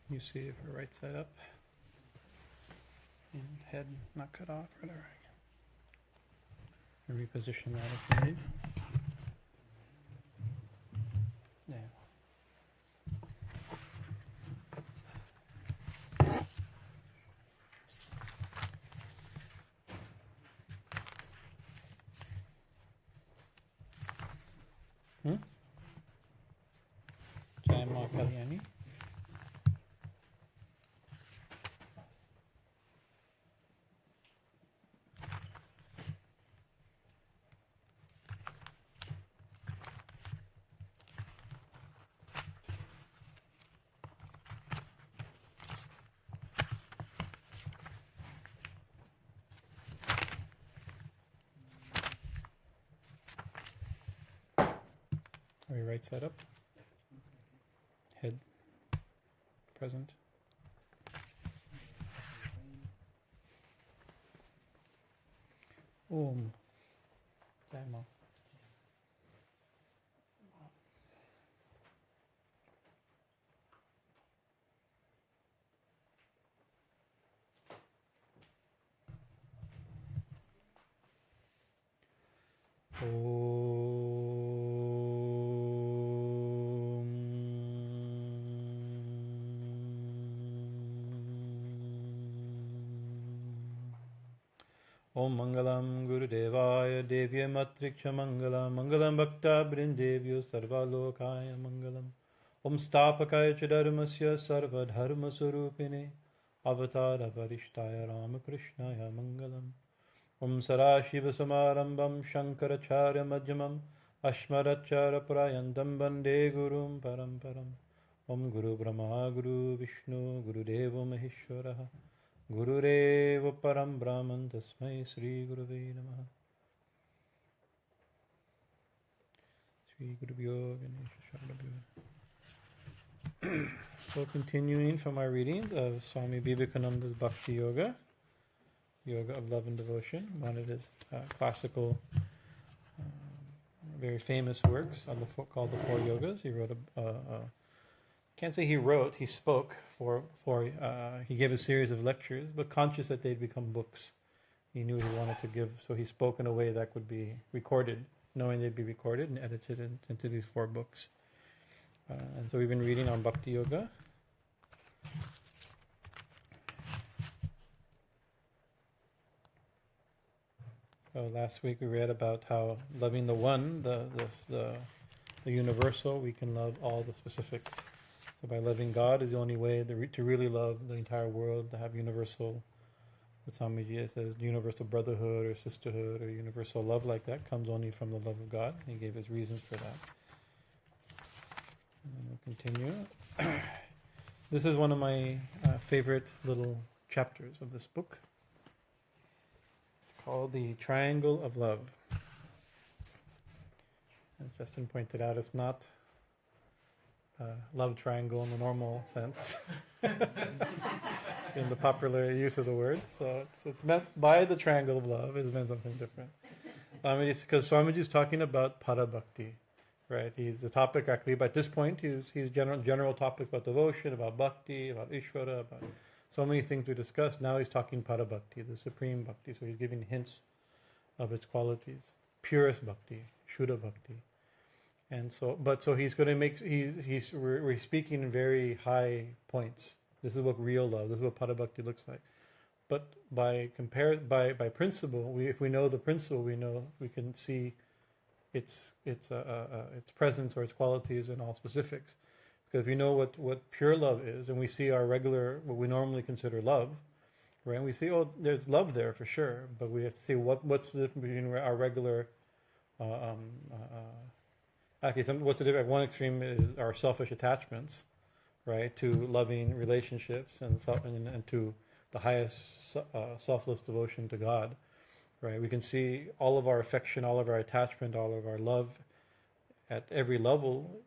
You see if your right side up and head not cut off right away. And reposition that if you need. Yeah. Jai Ma Kalyani. Are you right side up? Head present. Om. Jai Ma. Om Mangalam Guru Devaya Devya Matriksha Mangalam Mangalam Bhakta Brindevyo Sarva Lokaya Mangalam Om Stapakaya Chadarmasya Sarva Dharma Surupine Avatara Varishtaya Ramakrishnaya Mangalam Om Sarashiva Samarambam Shankaracharya Madhyamam Ashmaracharya Prayantam Bande Gurum Paramparam Om Guru Brahma Guru Vishnu Guru Deva Maheshwaraha Gurureva Param Brahman Tasmai Sri Gurave Namaha. Sri Gurubhyo Ganesha. So continuing from our readings of Swami Vivekananda's Bhakti Yoga, Yoga of Love and Devotion, one of his classical, very famous works on called the Four Yogas. He wrote can't say he wrote, he spoke he gave a series of lectures, but conscious that they'd become books. He knew he wanted to give, so he spoke in a way that could be recorded, knowing they'd be recorded and edited into these 4 books. And so we've been reading on Bhakti Yoga. So last week we read about how loving the one, the universal, we can love all the specifics. So by loving God is the only way to really love the entire world, to have universal, what Swamiji says, universal brotherhood or sisterhood or universal love like that comes only from the love of God. He gave his reasons for that. And then we'll continue. This is one of my favorite little chapters of this book. It's called the Triangle of Love. As Justin pointed out, it's not love triangle in the normal sense, in the popular use of the word. So it's meant by the triangle of love. It's meant something different. Because Swamiji is talking about para bhakti, right? He's the topic actually. But at this point, he's general topic about devotion, about bhakti, about Ishvara, about so many things we discussed. Now he's talking para bhakti, the supreme bhakti. So he's giving hints of its qualities, purest bhakti, Shuddha bhakti. And so he's going to make, we're speaking in very high points. This is what real love, this is what Padabhakti looks like. But by principle, if we know the principle, we can see its presence or its qualities and all specifics. Because if we know what pure love is, and we see our regular, what we normally consider love, right? And we see, there's love there for sure, but we have to see what's the difference between our regular what's the difference? At one extreme is our selfish attachments, right, to loving relationships and to the highest selfless devotion to God, right? We can see all of our affection, all of our attachment, all of our love at every level.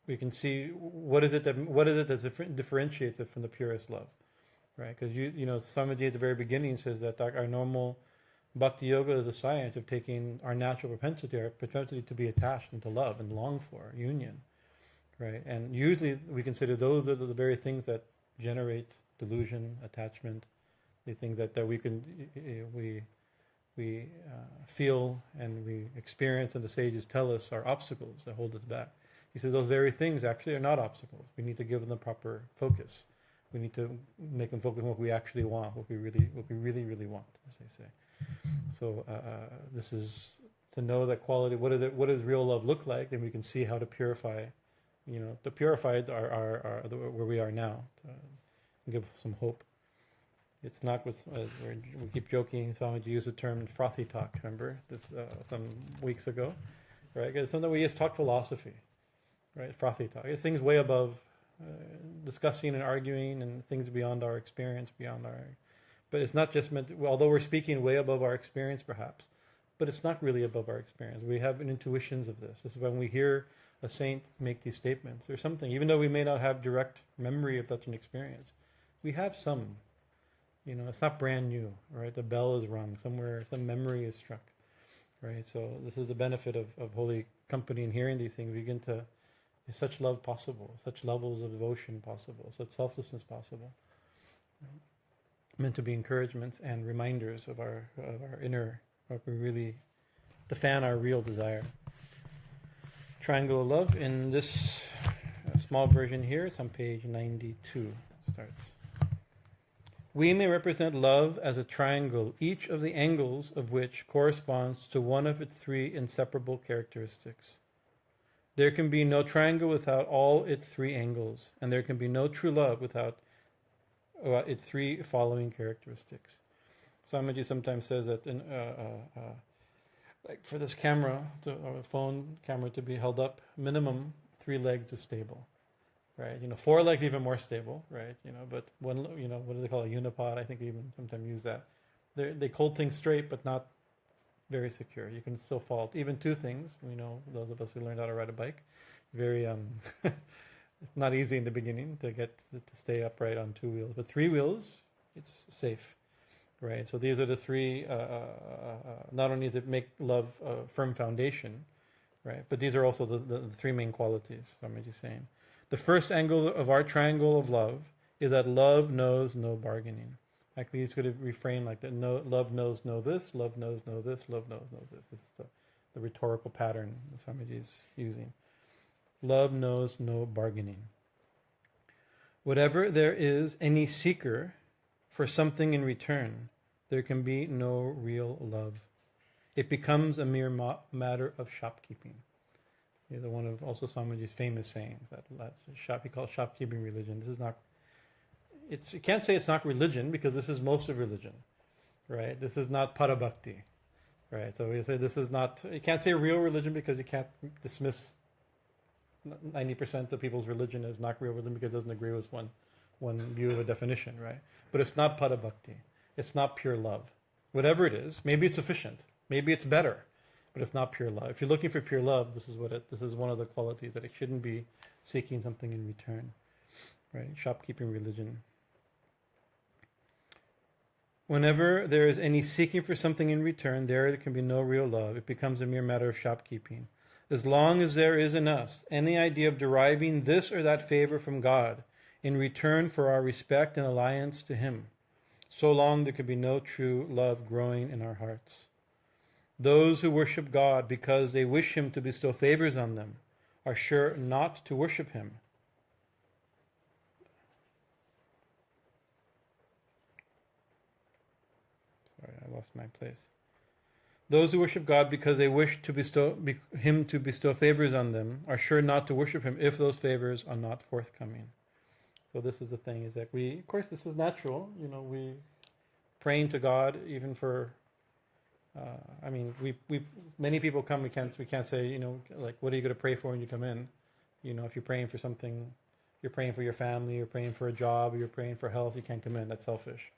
We can see what is it that differentiates it from the purest love, right? Because Swamiji at the very beginning says that our normal Bhakti Yoga is a science of taking our natural propensity to be attached and to love and long for union, right? And usually we consider those are the very things that generate delusion, attachment, the things that we feel and we experience, and the sages tell us are obstacles that hold us back. He says those very things actually are not obstacles. We need to give them the proper focus. We need to make them focus on what we actually want, what we really want, as they say. So this is to know that quality. What does real love look like? Then we can see how to purify, our where we are now, to give some hope. It's not what we keep joking. Swamiji used the term frothy talk. Remember this some weeks ago, right? Because sometimes we just talk philosophy, right? Frothy talk. It's things way above discussing and arguing and things beyond our experience, But it's not just meant. Although we're speaking way above our experience, perhaps, but it's not really above our experience. We have intuitions of this. This is when we hear a saint make these statements or something, even though we may not have direct memory of such an experience, we have some. It's not brand new, right? The bell is rung somewhere, some memory is struck, right? So this is the benefit of holy company and hearing these things. We begin to, is such love possible, such levels of devotion possible, such selflessness possible. Right? Meant to be encouragements and reminders of our inner, what we really, to fan our real desire. Triangle of Love, in this small version here, it's on page 92, it starts. We may represent love as a triangle, each of the angles of which corresponds to one of its three inseparable characteristics. There can be no triangle without all its three angles, and there can be no true love without its three following characteristics. Swamiji sometimes says that like for this camera, or a phone camera to be held up, minimum 3 legs is stable. Right, 4 legs even more stable, right? But one, what do they call it? A unipod? I think we even sometimes use that. They hold things straight, but not very secure. You can still fall. Even 2 things. Those of us who learned how to ride a bike, very it's not easy in the beginning to get to stay upright on 2 wheels, but 3 wheels, it's safe, right? So these are the 3. Not only does it make love a firm foundation, right? But these are also the 3 main qualities. I'm just saying. The first angle of our triangle of love is that love knows no bargaining. Actually, it's going to refrain like that. No, love knows no this, love knows no this, love knows no this. This is the rhetorical pattern that Swamiji is using. Love knows no bargaining. Whatever there is any seeker for something in return, there can be no real love. It becomes a mere matter of shopkeeping. The one of also Swamiji's famous sayings that he calls shopkeeping religion. This is not. You can't say it's not religion because this is most of religion, right? This is not parabhakti, right? So we say this is not. You can't say real religion because you can't dismiss 90% of people's religion as not real religion because it doesn't agree with one view of a definition, right? But it's not parabhakti. It's not pure love. Whatever it is, maybe it's sufficient. Maybe it's better. But it's not pure love. If you're looking for pure love, this is one of the qualities, that it shouldn't be seeking something in return, right? Shopkeeping religion. Whenever there is any seeking for something in return, there can be no real love. It becomes a mere matter of shopkeeping. As long as there is in us any idea of deriving this or that favor from God in return for our respect and alliance to Him, so long there can be no true love growing in our hearts. Those who worship God because they wish Him to bestow favors on them are sure not to worship Him. Sorry, I lost my place. Those who worship God because they wish to Him to bestow favors on them are sure not to worship Him if those favors are not forthcoming. So this is the thing, is that of course this is natural, we praying to God even for we many people come. We can't say like, what are you going to pray for when you come in? If you're praying for something, you're praying for your family, you're praying for a job, you're praying for health. You can't come in. That's selfish.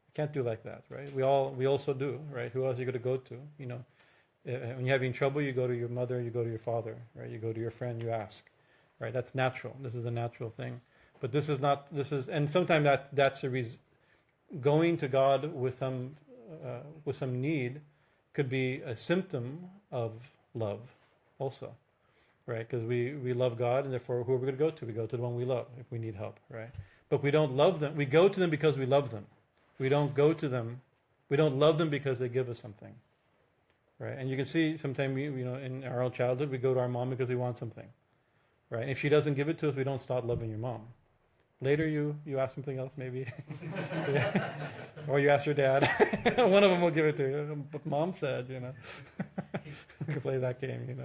You can't do like that, right? We also do, right? Who else are you going to go to? When you're having trouble, you go to your mother, you go to your father, right? You go to your friend, you ask, right? That's natural. This is a natural thing. But this is not. And sometimes that's going to God with some need. Could be a symptom of love also, right? Because we love God, and therefore who are we going to go to? We go to the one we love if we need help, right? But we don't love them. We go to them because we love them. We don't go to them. We don't love them because they give us something, right? And you can see sometimes in our own childhood we go to our mom because we want something, right? And if she doesn't give it to us, we don't stop loving your mom. Later you ask something else maybe, or you ask your dad. One of them will give it to you. But mom said, you can play that game,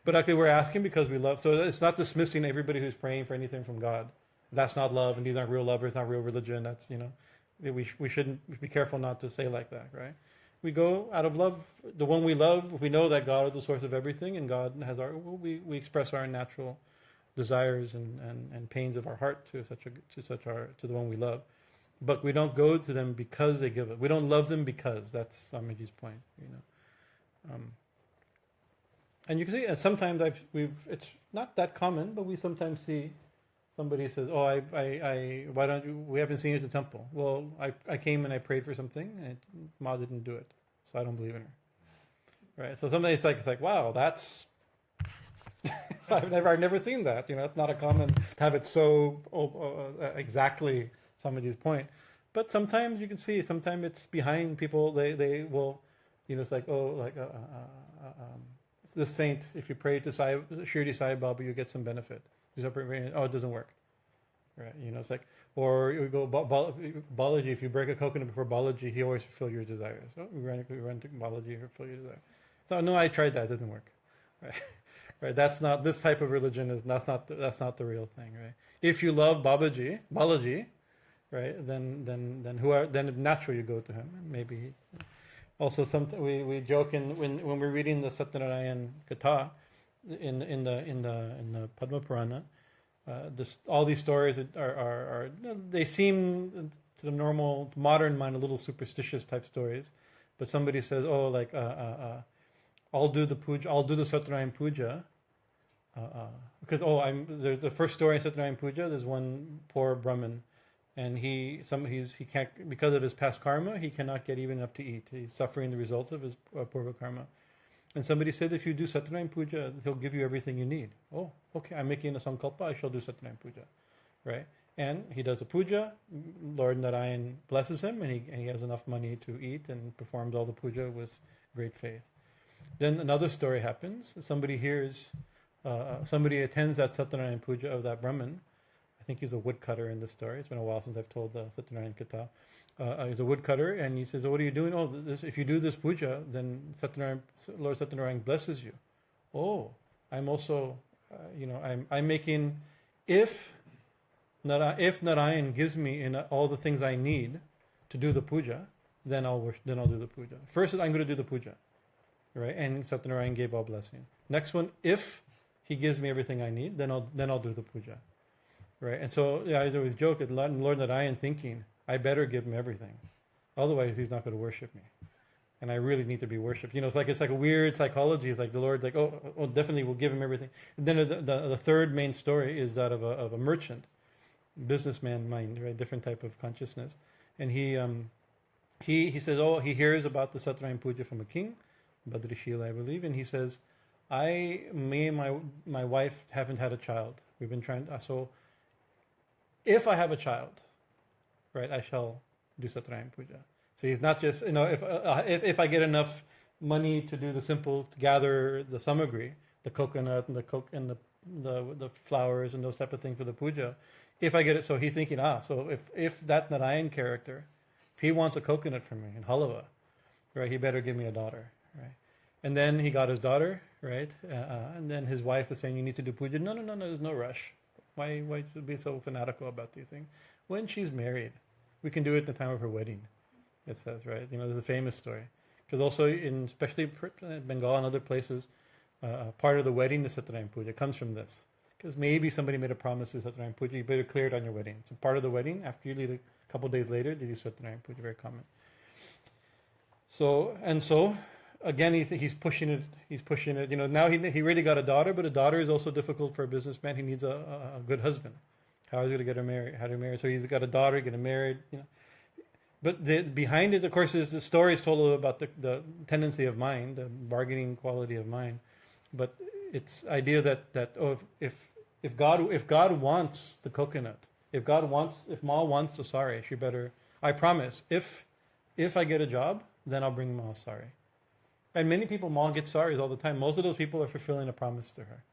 But actually we're asking because we love. So it's not dismissing everybody who's praying for anything from God. That's not love, and these aren't real lovers, not real religion. That's, we shouldn't be careful not to say like that, right? We go out of love. The one we love, we know that God is the source of everything, and God has we express our natural desires and pains of our heart to the one we love, but we don't go to them because they give it. We don't love them because. That's Swamiji's point, and you can see sometimes it's not that common, but we sometimes see somebody says, "Oh, why don't you? We haven't seen you at the temple." Well, I came and I prayed for something, and Ma didn't do it, so I don't believe in her, right? So somebody it's like, wow, that's. I've never seen that. It's not a common to have it so exactly somebody's point. But sometimes you can see. Sometimes it's behind people. They will, it's like the saint. If you pray to Shirdi Sai Baba, you get some benefit. It doesn't work, right? It's like, or you go Balaji. If you break a coconut before Balaji, he always fulfill your desires. Oh, we run to Balaji, fulfill your desires. So no, I tried that. It doesn't work, right? Right, that's not this type of religion. That's not the real thing, right? If you love Balaji, right? Then naturally you go to him. And maybe also we joke when we're reading the Satyanarayan Katha in the Padma Purana. All these stories are they seem to the normal modern mind a little superstitious type stories, but somebody says, I'll do the puja. I'll do the Satyanarayan puja because there's the first story in Satyanarayan puja. There's one poor Brahmin, and he can't, because of his past karma, he cannot get even enough to eat. He's suffering the result of his poor karma. And somebody said, if you do Satyanarayan puja, he'll give you everything you need. Oh, okay. I'm making a sankalpa. I shall do Satyanarayan puja, right? And he does the puja. Lord Narayan blesses him, and he has enough money to eat and performs all the puja with great faith. Then another story happens. Somebody attends that Satyanarayan puja of that Brahmin. I think he's a woodcutter in the story. It's been a while since I've told the Satyanarayan Katha. He's a woodcutter, and he says, "Oh, what are you doing? Oh, if you do this puja, then Lord Satyanarayan blesses you." Oh, I'm also, I'm making, if Narayan gives me all the things I need to do the puja, then I'll do the puja. First, I'm going to do the puja. Right, and Satyanarayan gave all blessing. Next one, if he gives me everything I need, then I'll do the puja. Right, and so I always joke at Lord Narayan thinking, I better give him everything, otherwise he's not going to worship me, and I really need to be worshipped. It's like a weird psychology. It's like the Lord, definitely will give him everything. And then the third main story is that of a merchant, businessman mind, right, different type of consciousness, and he says, he hears about the Satyanarayan puja from a king. Badrishila, I believe, and he says, me and my wife haven't had a child. We've been trying. So, if I have a child, right, I shall do Satyanarayan puja. So he's not just if I get enough money to do to gather the samagri, the coconut and the flowers and those type of things for the puja. If I get it, so he's thinking, so if that Narayan character, if he wants a coconut from me and halava, right, he better give me a daughter. Right, and then he got his daughter, right, and then his wife was saying, "You need to do puja." No, there's no rush. Why should be so fanatical about these things? When she's married, we can do it at the time of her wedding. It says, right. There's a famous story because also especially Bengal and other places, part of the wedding is Satyanarayan puja. It comes from this because maybe somebody made a promise to Satyanarayan puja. You better clear it on your wedding. So part of the wedding, after you leave a couple of days later, they do Satyanarayan puja. Very common. So again, he's pushing it. Now he really got a daughter, but a daughter is also difficult for a businessman. He needs a good husband. How is he going to get her married? How to marry? So he's got a daughter, get her married. But behind it, of course, is the story is told about the tendency of mind, the bargaining quality of mind. But it's idea that if God wants the coconut, if Ma wants the sari, she better. I promise, if I get a job, then I'll bring Ma sari. And many people, Ma gets saris all the time. Most of those people are fulfilling a promise to her,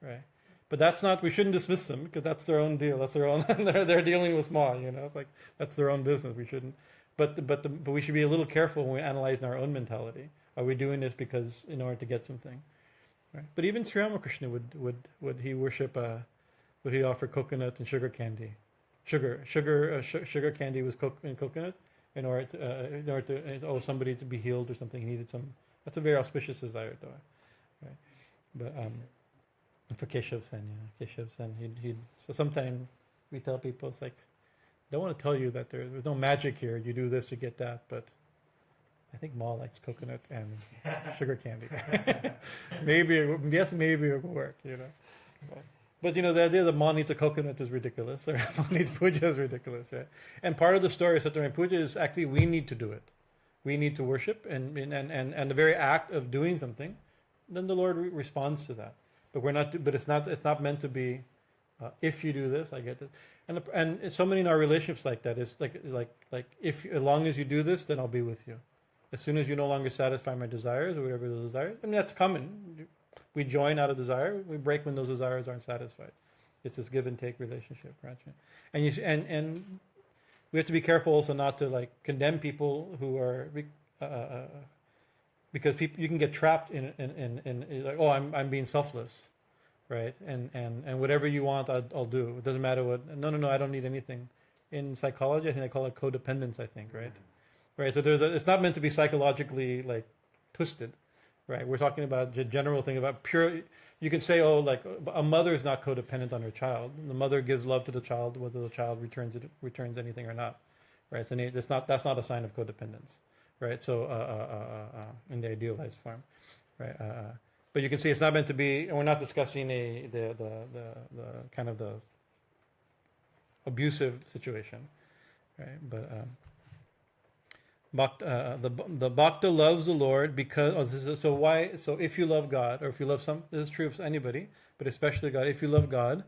right? But that's not. We shouldn't dismiss them because that's their own deal. That's their own. they're dealing with Ma, like that's their own business. We shouldn't. But we should be a little careful when we analyze in our own mentality. Are we doing this because in order to get something? Right? But even Sri Ramakrishna would he worship? Would he offer coconut and sugar candy? Sugar candy was coconut in order to somebody to be healed or something. He needed some. That's a very auspicious desire, though, right? But for Keshav Sen, Keshav Sen, he'd so sometimes we tell people it's like, I don't want to tell you that there's no magic here. You do this, you get that, but I think Ma likes coconut and sugar candy. maybe it will work, But the idea that Ma needs a coconut is ridiculous, or Ma needs puja is ridiculous, right? And part of the story of Satyanaramaya puja is actually we need to do it. We need to worship, and the very act of doing something, then the Lord responds to that. But we're not. But it's not meant to be. If you do this, I get this. And it's so many in our relationships like that. It's like if as long as you do this, then I'll be with you. As soon as you no longer satisfy my desires or whatever the desires, I mean that's common. We join out of desire. We break when those desires aren't satisfied. It's this give and take relationship, right? And we have to be careful also not to condemn people who are because people you can get trapped in I'm being selfless, right? And whatever you want, I'll do. It doesn't matter what. No, I don't need anything. In psychology, I think they call it codependence. I think, right? Right. So it's not meant to be psychologically twisted. Right, we're talking about the general thing about pure. You could say, a mother is not codependent on her child. The mother gives love to the child, whether the child returns anything or not. Right, so that's not a sign of codependence. Right, so in the idealized form, right. But you can see it's not meant to be. And we're not discussing the kind of the abusive situation, right? But. The Bhakta loves the Lord because so if you love God, or if you love this is true of anybody, but especially God, if you love God,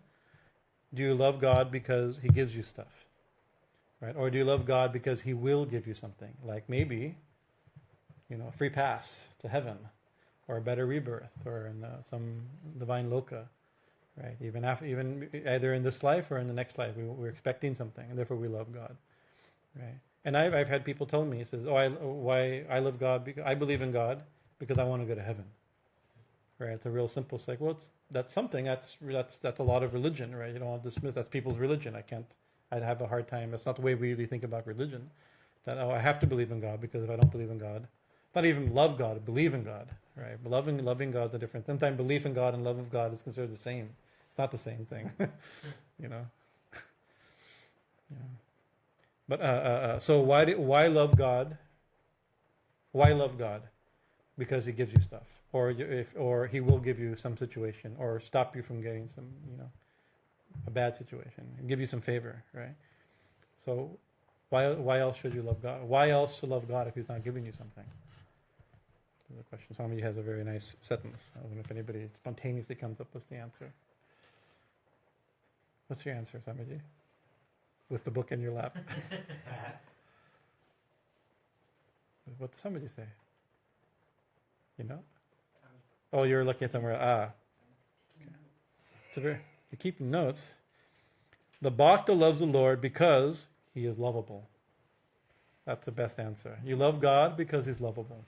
do you love God because He gives you stuff, right? Or do you love God because He will give you something, like maybe a free pass to heaven, or a better rebirth, or in some divine loka, right? Even either in this life or in the next life, we're expecting something, and therefore we love God, right? And I've had people tell me, he says, why I love God, because I believe in God because I want to go to heaven. Right? It's a real simple that's something, that's a lot of religion, right? You don't want to dismiss, that's people's religion. I'd have a hard time, that's not the way we really think about religion. That, I have to believe in God, because if I don't believe in God, not even love God, believe in God, right? Loving God is a different, sometimes belief in God and love of God is considered the same. It's not the same thing, But so why love God? Why love God? Because He gives you stuff, or He will give you some situation, or stop you from getting some a bad situation, and give you some favor, right? So why else should you love God? Why else to love God if He's not giving you something? There's a question. Swami has a very nice sentence. I don't know if anybody spontaneously comes up with the answer. What's your answer, Swamiji? With the book in your lap. What does somebody say? Oh, you're looking at somewhere. Okay. You're keeping notes. The Bhakta loves the Lord because He is lovable. That's the best answer. You love God because He's lovable.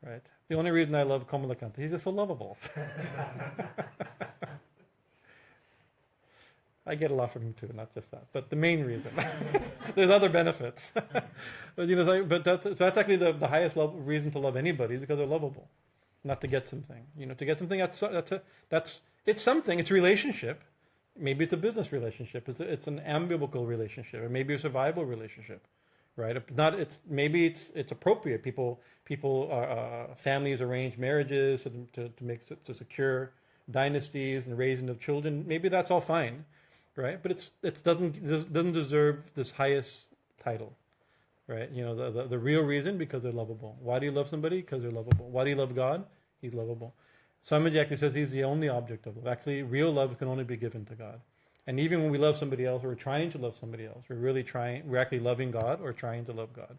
Right? The only reason I love Komalakanta, he's just so lovable. I get a lot from him too, not just that. But the main reason, there's other benefits. But that's actually the highest reason to love anybody, is because they're lovable, not to get something. To get something it's something. It's a relationship. Maybe it's a business relationship. It's an ambivalent relationship, or maybe a survival relationship, right? Maybe it's appropriate. People families arrange marriages to secure dynasties and raising of children. Maybe that's all fine. Right, but it doesn't deserve this highest title, right? The real reason, because they're lovable. Why do you love somebody? Because they're lovable. Why do you love God? He's lovable, Swamiji actually says he's the only object of love. Actually, real love can only be given to God. And even when we love somebody else, we're trying to love somebody else. We're actually loving God or trying to love God.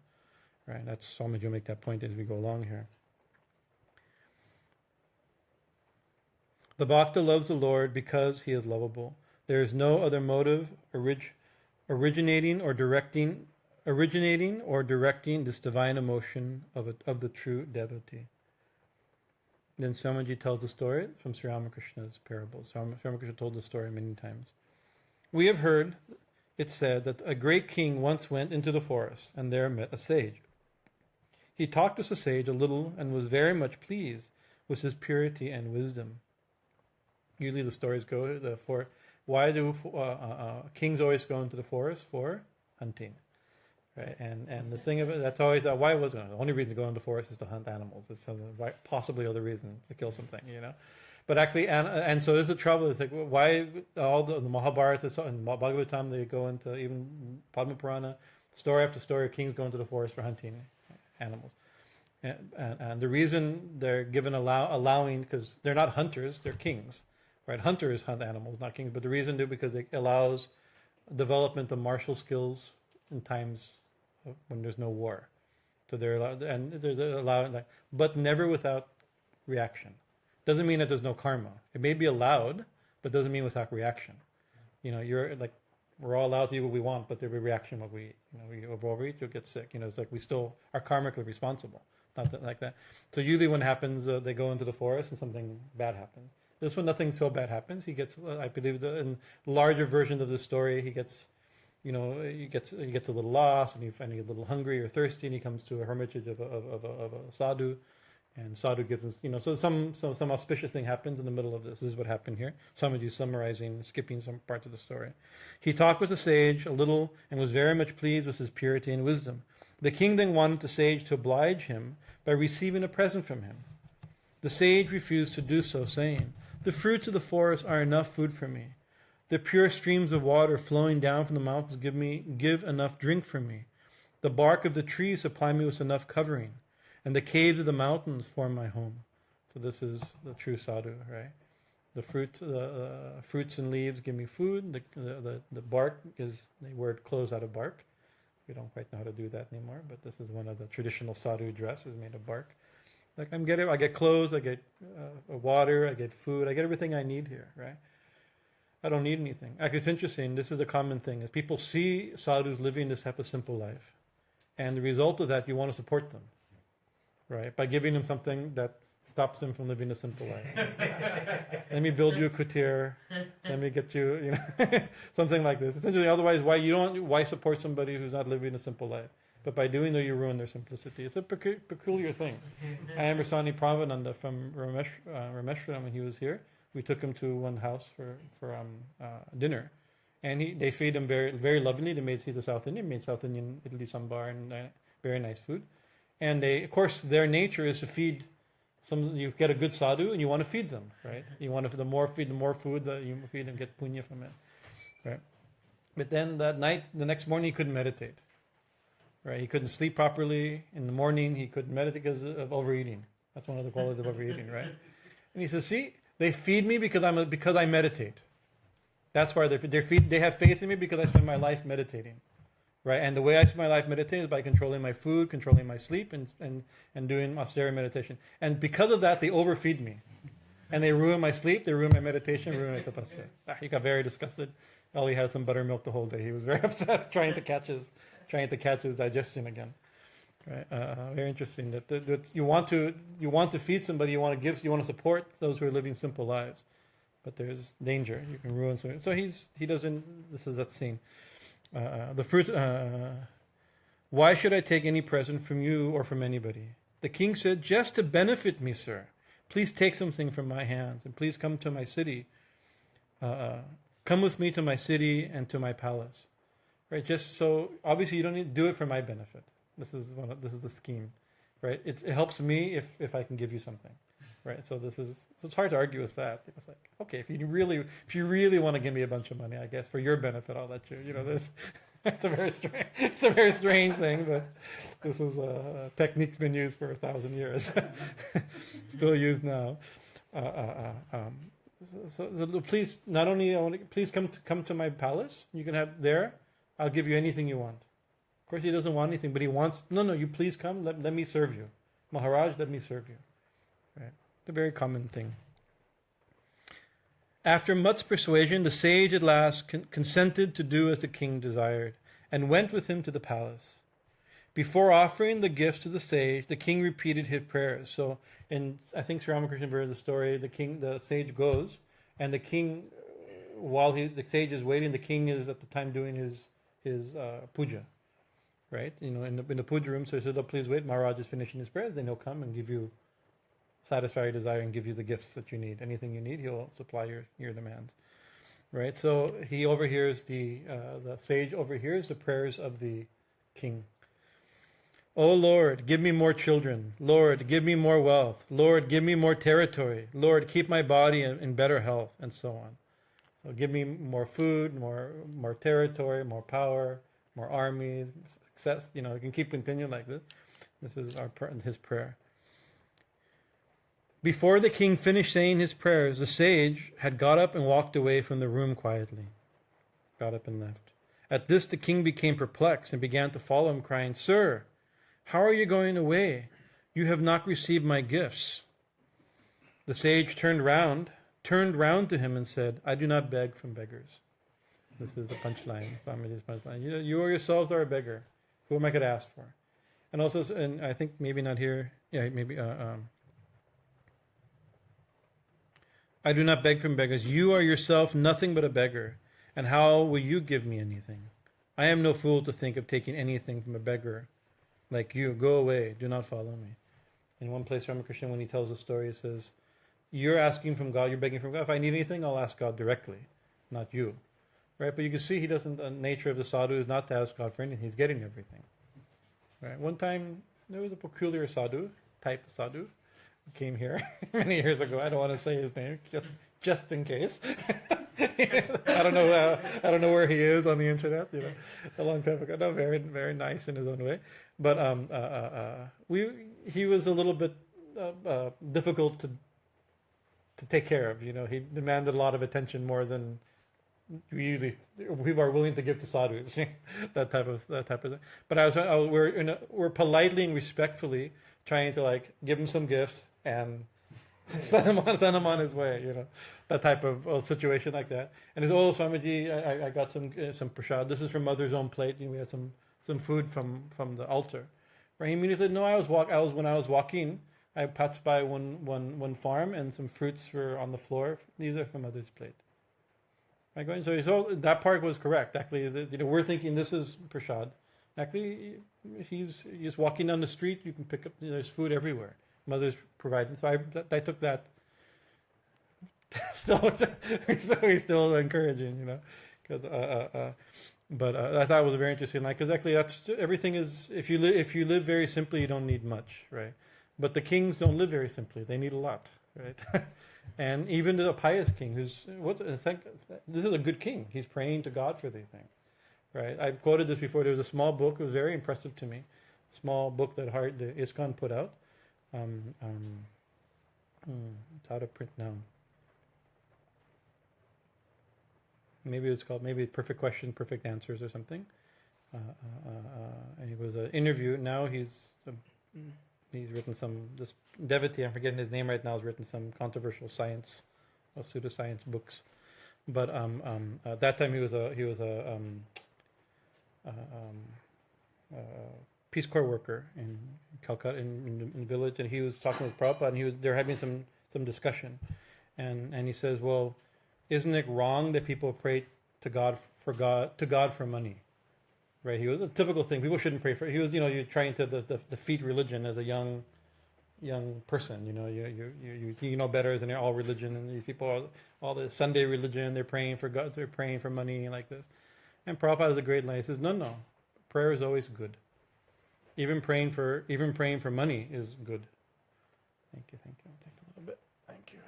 Right? That's Swamiji will make that point as we go along here. The Bhakta loves the Lord because he is lovable. There is no other motive originating or directing this divine emotion of the true devotee. Then Swamiji tells the story from Sri Ramakrishna's parables. Sri Ramakrishna told the story many times. We have heard it said that a great king once went into the forest and there met a sage. He talked with the sage a little and was very much pleased with his purity and wisdom. Usually the stories go for why do kings always go into the forest? For hunting, right? And the thing of it, that's always why wasn't it? The only reason to go into the forest is to hunt animals. It's possibly other reason to kill something, But actually, and so there's the trouble. It's like why all the Mahabharata and Bhagavatam they go into even Padma Purana, story after story, kings go into the forest for hunting animals. And the reason they're given allowing because they're not hunters, they're kings. Right, hunters hunt animals, not kings. But the reason is because it allows development of martial skills in times when there's no war. So they're allowed, but never without reaction. Doesn't mean that there's no karma. It may be allowed, but doesn't mean without reaction. You're like we're all allowed to eat what we want, but there'll be reaction when we eat. We overeat, you'll get sick. It's like we still are karmically responsible. Not that, like that. So usually when it happens, they go into the forest and something bad happens. This one, nothing so bad happens. He gets, I believe, in larger versions of the story, he gets a little lost, and he finally gets a little hungry or thirsty, and he comes to a hermitage of a sadhu, and sadhu gives him, so some auspicious thing happens in the middle of this. This is what happened here. Swamiji is summarizing, skipping some parts of the story. He talked with the sage a little, and was very much pleased with his purity and wisdom. The king then wanted the sage to oblige him by receiving a present from him. The sage refused to do so, saying, "The fruits of the forest are enough food for me. The pure streams of water flowing down from the mountains give enough drink for me. The bark of the trees supply me with enough covering, and the caves of the mountains form my home." So this is the true sadhu, right? The fruits and leaves give me food. The bark is the word clothes out of bark. We don't quite know how to do that anymore, but this is one of the traditional sadhu dress is made of bark. Like I get clothes, I get water, I get food, I get everything I need here, right? I don't need anything. Actually, it's interesting. This is a common thing: is people see sadhus living this type of simple life, and the result of that, you want to support them, right? By giving them something that stops them from living a simple life. Let me build you a kutir. Let me get you, something like this. Essentially, otherwise, why support somebody who's not living a simple life? But by doing that, you ruin their simplicity. It's a peculiar thing. I remember Swami Bhajanananda from Rameshwaram when he was here. We took him to one house for dinner, and they feed him very, very lovingly. He's a South Indian, made South Indian idli sambar and very nice food. And of course, their nature is to feed. You get a good sadhu, and you want to feed them, right? You want to the more food that you feed them, get punya from it, right? But then that night, the next morning, he couldn't meditate. Right, he couldn't sleep properly. In the morning, he couldn't meditate because of overeating. That's one of the qualities of overeating, right? And he says, "See, they feed me because I meditate. That's why they have faith in me because I spend my life meditating, right? And the way I spend my life meditating is by controlling my food, controlling my sleep, and doing austere meditation. And because of that, they overfeed me, and they ruin my sleep, they ruin my meditation, ruin my tapasya." He got very disgusted. All he had some buttermilk the whole day. He was very upset, trying to catch his digestion again. Right? Very interesting that you want to feed somebody, you want to support those who are living simple lives, but there's danger. You can ruin something. So he doesn't. This is that scene. The fruit. Why should I take any present from you or from anybody? The king said, "Just to benefit me, sir. Please take something from my hands, and please come to my city. Come with me to my city and to my palace." Right, just so obviously you don't need to do it for my benefit. This is the scheme, right? It helps me if I can give you something, right? So it's hard to argue with that. It's like, okay, if you really want to give me a bunch of money, I guess for your benefit, I'll let you. This it's a very strange thing, but this is a technique's been used for 1,000 years, still used now. Please, not only I want to, please come to my palace. You can have there. I'll give you anything you want. Of course, he doesn't want anything, but he wants. No, you please come. Let me serve you, Maharaj. Let me serve you. Right? It's a very common thing. After much persuasion, the sage at last consented to do as the king desired, and went with him to the palace. Before offering the gifts to the sage, the king repeated his prayers. So, I think Sri Ramakrishna heard the story. The sage goes, and the king, while the sage is waiting, the king is at the time doing his puja, right? In the puja room. So he said, "Oh, please wait. Maharaj is finishing his prayers. Then he'll come and give you, satisfy your desire and give you the gifts that you need. Anything you need, he'll supply your demands." Right. So he overhears the sage overhears the prayers of the king. "O Lord, give me more children. Lord, give me more wealth. Lord, give me more territory. Lord, keep my body in better health," and so on. So give me more food, more territory, more power, more army, success. You can keep continuing like this. This is his prayer. Before the king finished saying his prayers, the sage had got up and walked away from the room quietly. Got up and left. At this, the king became perplexed and began to follow him, crying, "Sir, how are you going away? You have not received my gifts." The sage turned round to him and said, "I do not beg from beggars." This is the punchline, Swamiji's punchline. You or yourselves are a beggar. Who am I going to ask for? And also, and I think maybe not here. Yeah, maybe. I do not beg from beggars. You are yourself nothing but a beggar. And how will you give me anything? I am no fool to think of taking anything from a beggar like you. Go away. Do not follow me. In one place, Ramakrishna, when he tells the story, he says, "You're asking from God, you're begging from God. If I need anything, I'll ask God directly, not you." Right? But you can see he doesn't, the nature of the sadhu is not to ask God for anything. He's getting everything. Right? One time, there was a peculiar type of sadhu, who came here many years ago. I don't want to say his name, just in case. I don't know where he is on the internet. A long time ago. No, very very nice in his own way. But he was a little bit difficult to take care of. He demanded a lot of attention, more than people are willing to give to sadhus. that type of thing. But we're politely and respectfully trying to give him some gifts and send him on his way. That type of situation like that. And he said, "Oh, Swamiji, I got some prasad. This is from Mother's own plate. We had some food from the altar." Right? He immediately said, "No, when I was walking, I passed by one farm and some fruits were on the floor. These are from Mother's plate." Right? So that part was correct. Actually, we're thinking this is prasad. Actually, he's walking down the street. You can pick up. There's food everywhere. Mother's providing. So I took that. He's still encouraging, but I thought it was very interesting. Because actually, everything is. If you live very simply, you don't need much, right? But the kings don't live very simply; they need a lot, right? And even the pious king, this is a good king. He's praying to God for these things, right? I've quoted this before. There was a small book. It was very impressive to me. Small book that the ISKCON put out. It's out of print now. Maybe it's called Perfect Question, Perfect Answers or something. And it was an interview. Now he's written this devotee, I'm forgetting his name right now, has written some controversial science, pseudoscience books. But that time he was a Peace Corps worker in Calcutta, in the village, and he was talking with Prabhupada, and they're having some discussion, and he says, "Well, isn't it wrong that people pray to God for money?" Right? He was a typical thing. People shouldn't pray for. He was, you're trying to defeat religion as a young person. You know better than all religion, and these people are all the Sunday religion. They're praying for God. They're praying for money like this. And Prabhupada has a great line. He says, "No, prayer is always good. Even praying for money is good." Thank you. I'll take a little bit. Thank you.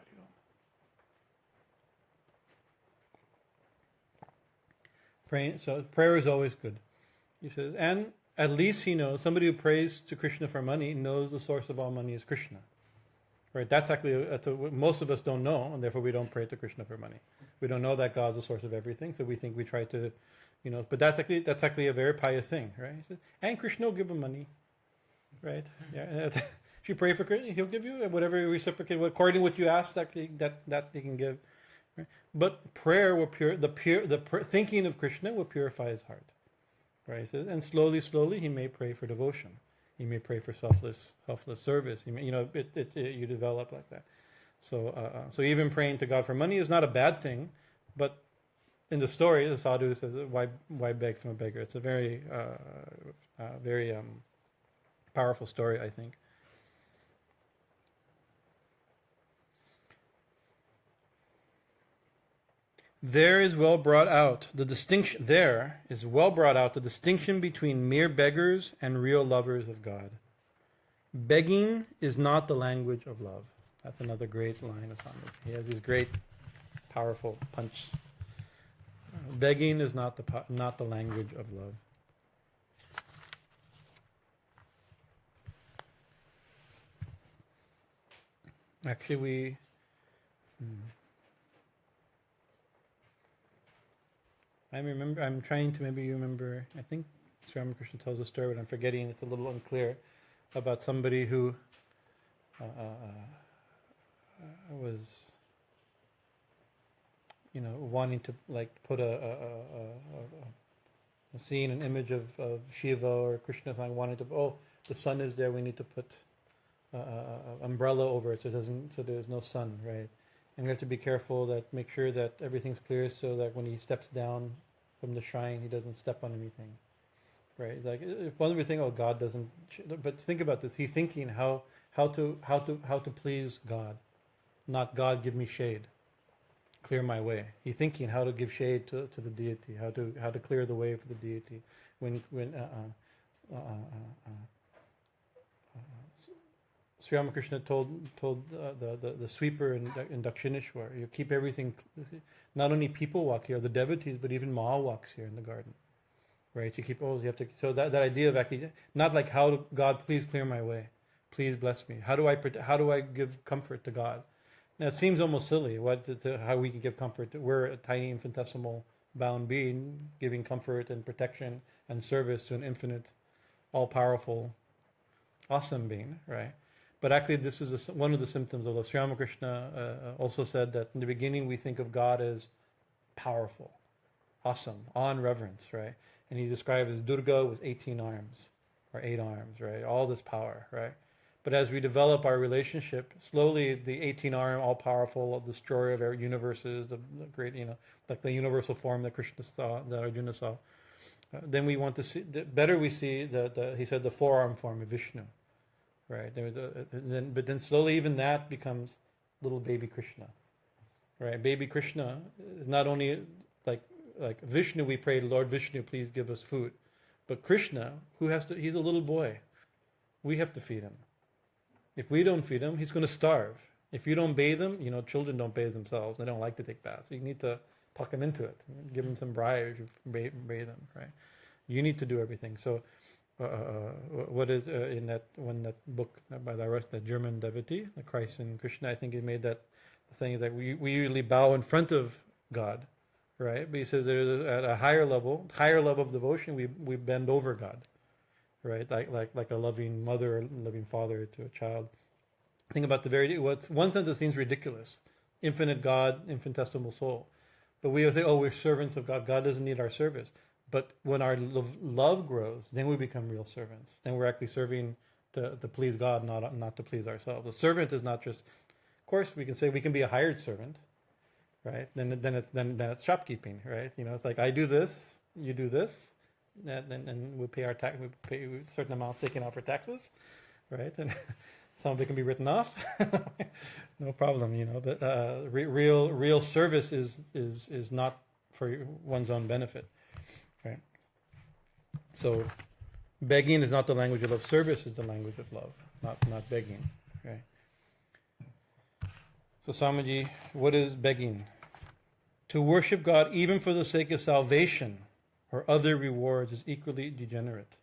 Prayer is always good. He says, and at least he knows, somebody who prays to Krishna for money knows the source of all money is Krishna. right? That's actually most of us don't know, and therefore we don't pray to Krishna for money. We don't know that God's the source of everything, so we think we try to, but that's actually a very pious thing, right? He says, and Krishna will give him money, right? Yeah. If you pray for Krishna, he'll give you whatever you reciprocate, according to what you ask, that he can give. Right? But prayer will thinking of Krishna will purify his heart, right? He says, and slowly, he may pray for devotion. He may pray for selfless service. He may, you develop like that. So even praying to God for money is not a bad thing, but in the story, the sadhu says, "Why beg from a beggar?" It's a very powerful story, I think. There is well brought out the distinction between mere beggars and real lovers of God. Begging is not the language of love. That's another great line of Swami. He has these great, powerful punch. Begging is not the language of love. Actually, I'm trying to, maybe you remember, I think Sri Ramakrishna tells a story, but I'm forgetting, it's a little unclear, about somebody who was, wanting to put a scene, an image of Shiva or Krishna, wanting to, the sun is there, we need to put umbrella over it so there's no sun, right? And we have to be careful make sure that everything's clear so that when he steps down from the shrine, he doesn't step on anything, right? Like if one would think, God doesn't, but think about this. He's thinking how to please God, not God give me shade, clear my way. He's thinking how to give shade to the deity, how to clear the way for the deity. Sri Ramakrishna told the sweeper in Dakshineshwar, you keep everything, not only people walk here, the devotees, but even Maha walks here in the garden, right? You have to, so that idea of actually, not like God, please clear my way, please bless me. How do I give comfort to God? Now it seems almost silly, how we can give comfort. We're a tiny infinitesimal bound being, giving comfort and protection and service to an infinite, all-powerful, awesome being, right? But actually, this is one of the symptoms of love. Sri Ramakrishna also said that in the beginning we think of God as powerful, awesome, awe and reverence, right? And he described as Durga with 18 arms, or 8 arms, right? All this power, right? But as we develop our relationship, slowly the 18-arm, all-powerful destroyer of our universes, the great, like the universal form that Krishna saw, that Arjuna saw, then we want to see, better we see, he said, the 4-arm form of Vishnu. Right, but then slowly even that becomes little baby Krishna, right? Baby Krishna is not only like Vishnu. We pray, Lord Vishnu, please give us food, but Krishna, he's a little boy. We have to feed him. If we don't feed him, he's going to starve. If you don't bathe him, children don't bathe themselves. They don't like to take baths. You need to talk him into it. Give him some bribes. Bathe him, right? You need to do everything. So. What is in that book by the German devotee, the Christ and Krishna? I think he made that the thing is that we usually bow in front of God, right? But he says at a higher level of devotion, we bend over God, right? Like a loving mother or loving father to a child. Think about one sense it seems ridiculous, infinite God, infinitesimal soul, but we say, we're servants of God. God doesn't need our service. But when our love grows, then we become real servants. Then we're actually serving to please God, not to please ourselves. The servant is not just, of course, we can say we can be a hired servant, right? Then it's shopkeeping, right? It's like I do this, you do this, and we pay our tax. We pay a certain amount taken out for taxes, right? And some of it can be written off, no problem, But real service is not for one's own benefit. Right. So, begging is not the language of love. Service is the language of love, not begging. Right. So, Swamiji, what is begging? To worship God even for the sake of salvation or other rewards is equally degenerate.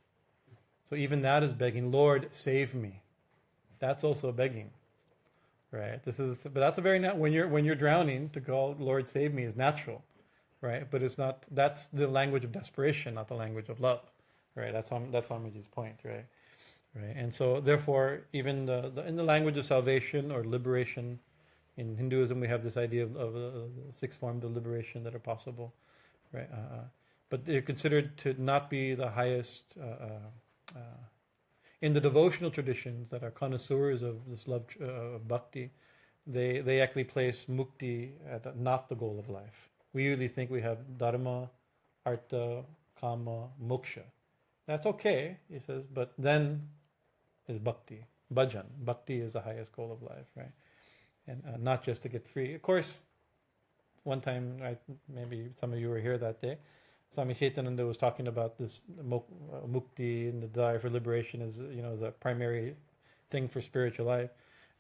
So even that is begging. Lord, save me. That's also begging. right? But that's a very when you're drowning, to call Lord save me is natural, right? But it's not. That's the language of desperation, not the language of love, right? That's Swamiji's point, right? Right, and so therefore, even in the language of salvation or liberation, in Hinduism we have this idea of six forms of liberation that are possible, right? But they're considered to not be the highest. In the devotional traditions that are connoisseurs of this love of bhakti, they actually place mukti at not the goal of life. We usually think we have dharma, artha, kama, moksha. That's okay, he says, but then is bhakti, bhajan. Bhakti is the highest goal of life, right? And not just to get free. Of course, one time, maybe some of you were here that day, Swami Bhajanananda was talking about this mukti and the desire for liberation as a primary thing for spiritual life.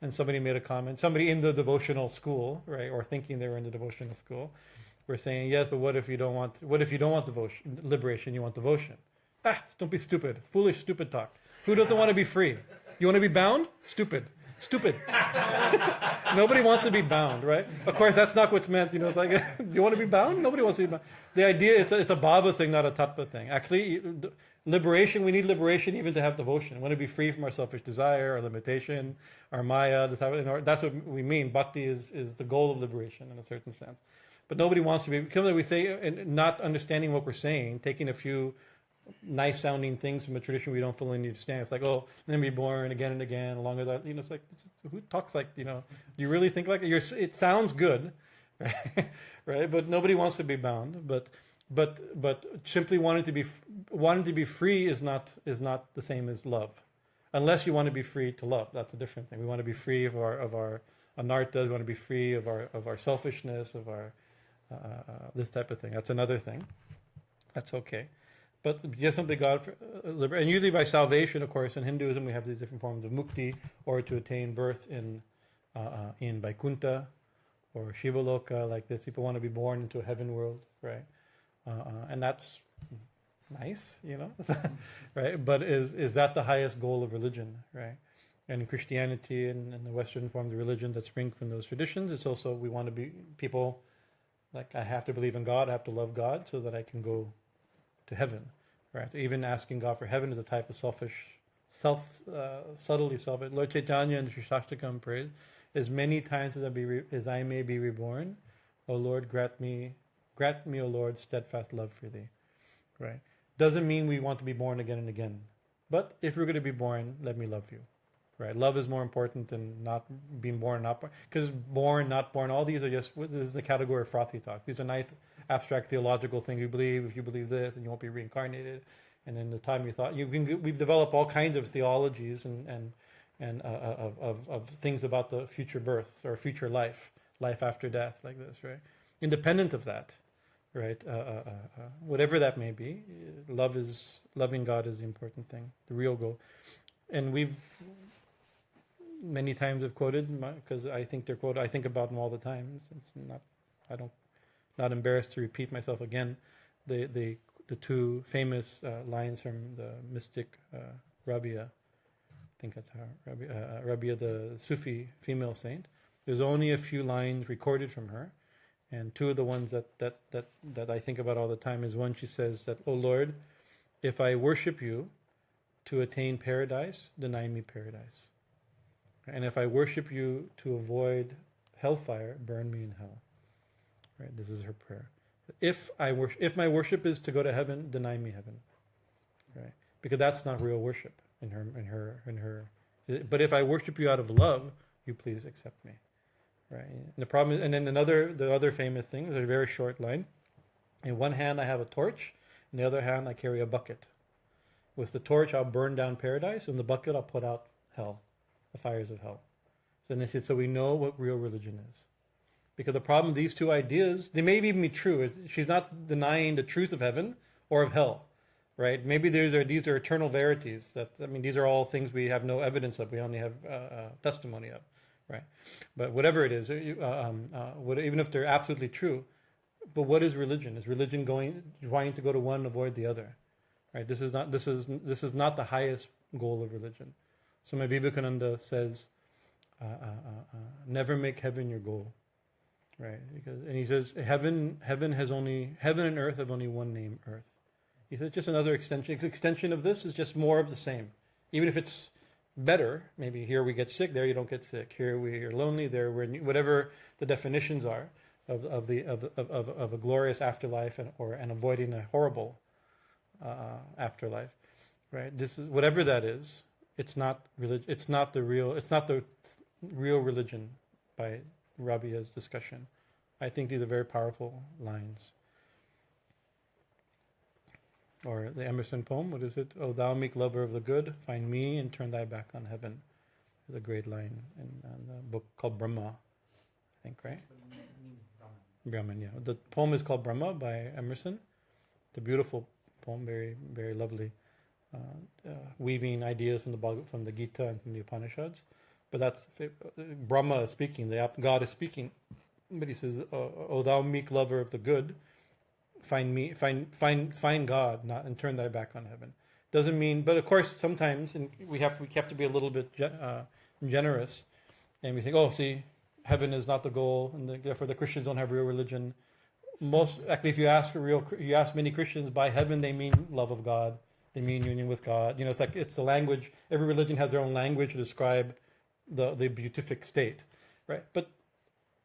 And somebody made a comment, somebody in the devotional school, right, or thinking they were in the devotional school, were saying, yes, but what if you don't want devotion, liberation, you want devotion? Don't be stupid. Foolish, stupid talk. Who doesn't want to be free? You want to be bound? Stupid. Nobody wants to be bound, right? Of course, that's not what's meant. It's like, you want to be bound? Nobody wants to be bound. The idea is it's a bhava thing, not a tattva thing. Actually, liberation, we need liberation even to have devotion. We want to be free from our selfish desire, our limitation, our maya. That's what we mean. Bhakti is the goal of liberation in a certain sense. But nobody wants to be, because we say, and not understanding what we're saying, taking a few nice sounding things from a tradition we don't fully understand. It's like, then be born again and again, along with that. It's like, who talks like, do you really think like that? It sounds good, right? Right? But nobody wants to be bound. But simply wanting to be free is not the same as love, unless you want to be free to love. That's a different thing. We want to be free of our anartha. We want to be free of our selfishness, of our this type of thing. That's another thing. That's okay. But just simply God for and usually by salvation, of course, in Hinduism we have these different forms of mukti, or to attain birth in Vaikuntha or Shivaloka, like this. People want to be born into a heaven world, right? And that's nice, right? But is that the highest goal of religion, right? And in Christianity and the Western forms of religion that spring from those traditions, it's also we want to be people like I have to believe in God, I have to love God so that I can go to heaven, right? Even asking God for heaven is a type of subtly selfish. Lord Chaitanya in the Shastakam prays, as many times as I may be reborn, O Lord, grant me, O Lord, steadfast love for thee, right? Doesn't mean we want to be born again and again, but if we're going to be born, let me love you, right? Love is more important than not being born, not born, because born, not born, all these are just, this is the category of frothy talk. These are nice abstract theological things. You believe, if you believe this, and you won't be reincarnated. And then the time you thought, we've developed all kinds of theologies and of things about the future birth or future life after death, like this, right? Independent of that, right? Whatever that may be, loving God is the important thing, the real goal. And we've many times have quoted, because I think they're quoted. I think about them all the time. Not embarrassed to repeat myself again. The two famous lines from the mystic Rabia. I think that's how Rabia, the Sufi female saint. There's only a few lines recorded from her, and two of the ones that I think about all the time is one. She says that, "O Lord, if I worship you to attain paradise, deny me paradise. And if I worship you to avoid hellfire, burn me in hell." Right? This is her prayer. If my worship is to go to heaven, deny me heaven. Right? Because that's not real worship in her. But if I worship you out of love, you please accept me. Right? And the problem is, and then the other famous thing is a very short line. In one hand I have a torch, in the other hand I carry a bucket. With the torch I'll burn down paradise, and the bucket I'll put out hell, the fires of hell. So we know what real religion is. Because the problem, these two ideas, they may even be true. She's not denying the truth of heaven or of hell, right? Maybe these are eternal verities. These are all things we have no evidence of. We only have testimony of, right? But whatever it is, even if they're absolutely true, but what is religion? Is religion wanting to go to one and avoid the other, right? This is not the highest goal of religion. So Swami Vivekananda says, never make heaven your goal, right? And he says heaven and earth have only one name, earth. He says just another extension. Extension of this is just more of the same, even if it's better. Maybe here we get sick, there you don't get sick. Here we are lonely, there we're whatever the definitions are of a glorious afterlife and avoiding a horrible afterlife, right? This is whatever that is. It's not religion. It's not the real religion by Rabia's discussion. I think these are very powerful lines. Or the Emerson poem, what is it? "O thou meek lover of the good, find me and turn thy back on heaven." There's a great line in the book called Brahma, I think, right? Brahman, yeah. The poem is called Brahma by Emerson. It's a beautiful poem, very, very lovely, weaving ideas from the Gita and from the Upanishads. But that's Brahma is speaking. God is speaking. But he says, "O thou meek lover of the good, find God, and turn thy back on heaven." Doesn't mean, but of course, sometimes we have to be a little bit generous, and we think, oh, see, heaven is not the goal, and therefore the Christians don't have real religion. Actually, if you ask many Christians, by heaven they mean love of God, they mean union with God. It's the language. Every religion has their own language to describe the beatific state, right? But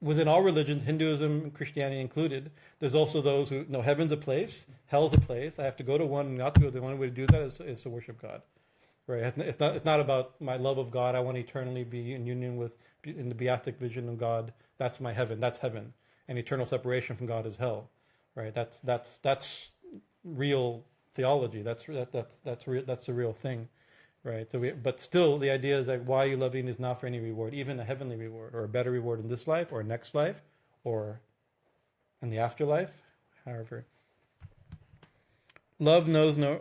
within all religions, Hinduism and Christianity included, there's also those who know heaven's a place, hell's a place. I have to go to one and not to go. The only way to do that is to worship God, right? It's not about my love of God. I want to eternally be in union in the beatific vision of God. That's my heaven. That's heaven. And eternal separation from God is hell, right? That's real theology. That's the real thing. Right, but still, the idea is that why you loving is not for any reward, even a heavenly reward, or a better reward in this life, or next life, or in the afterlife. However, love knows no.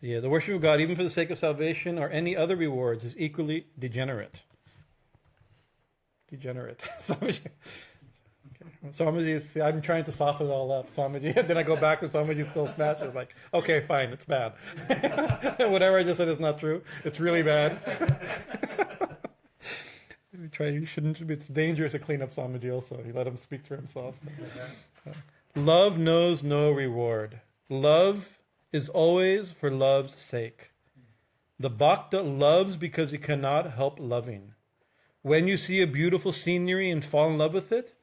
The worship of God, even for the sake of salvation, or any other rewards, is equally degenerate. Swamiji, I'm trying to soften it all up, Swamiji. Then I go back and Swamiji still smashes. Like, okay, fine, it's bad. Whatever I just said is not true. It's really bad. It's dangerous to clean up Swamiji also. You let him speak for himself. Love knows no reward. Love is always for love's sake. The Bhakta loves because he cannot help loving. When you see a beautiful scenery and fall in love with it,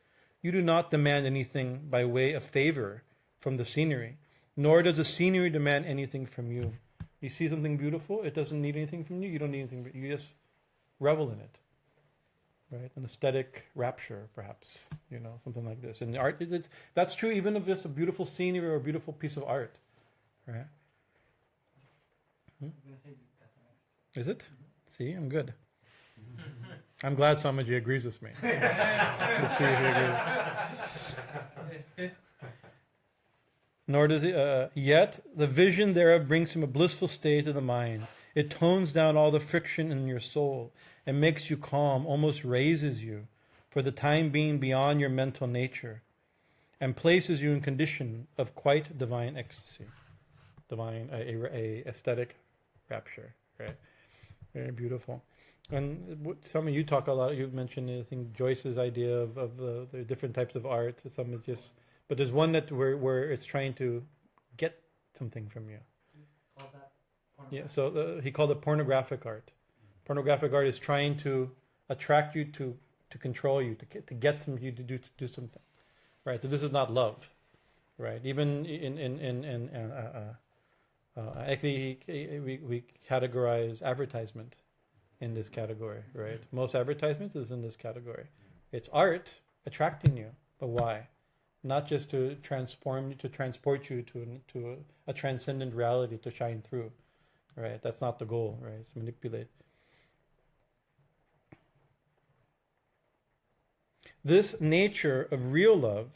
you do not demand anything by way of favor from the scenery, nor does the scenery demand anything from you. You see something beautiful, it doesn't need anything from you, you don't need anything, but you just revel in it. Right? An aesthetic rapture, perhaps, something like this. And the art, that's true even if it's a beautiful scenery or a beautiful piece of art. Right? Is it? See, I'm good. I'm glad Swamiji agrees with me. Let's see if he agrees. Nor does he, yet the vision thereof brings him a blissful state of the mind. It tones down all the friction in your soul and makes you calm, almost raises you for the time being beyond your mental nature, and places you in condition of quite divine ecstasy, a aesthetic rapture. Right? Very beautiful. And some of you talk a lot. You've mentioned, I think, Joyce's idea of the different types of art. Some is just, but there's one that where it's trying to get something from you. Call that Yeah. So he called it pornographic art. Pornographic art is trying to attract you to control you, to get some you to do something, right? So this is not love, right? Even actually we categorize advertisement in this category, right? Most advertisements is in this category. It's art attracting you, but why? Not just to transport you to a transcendent reality to shine through, right? That's not the goal, right? It's manipulate. This nature of real love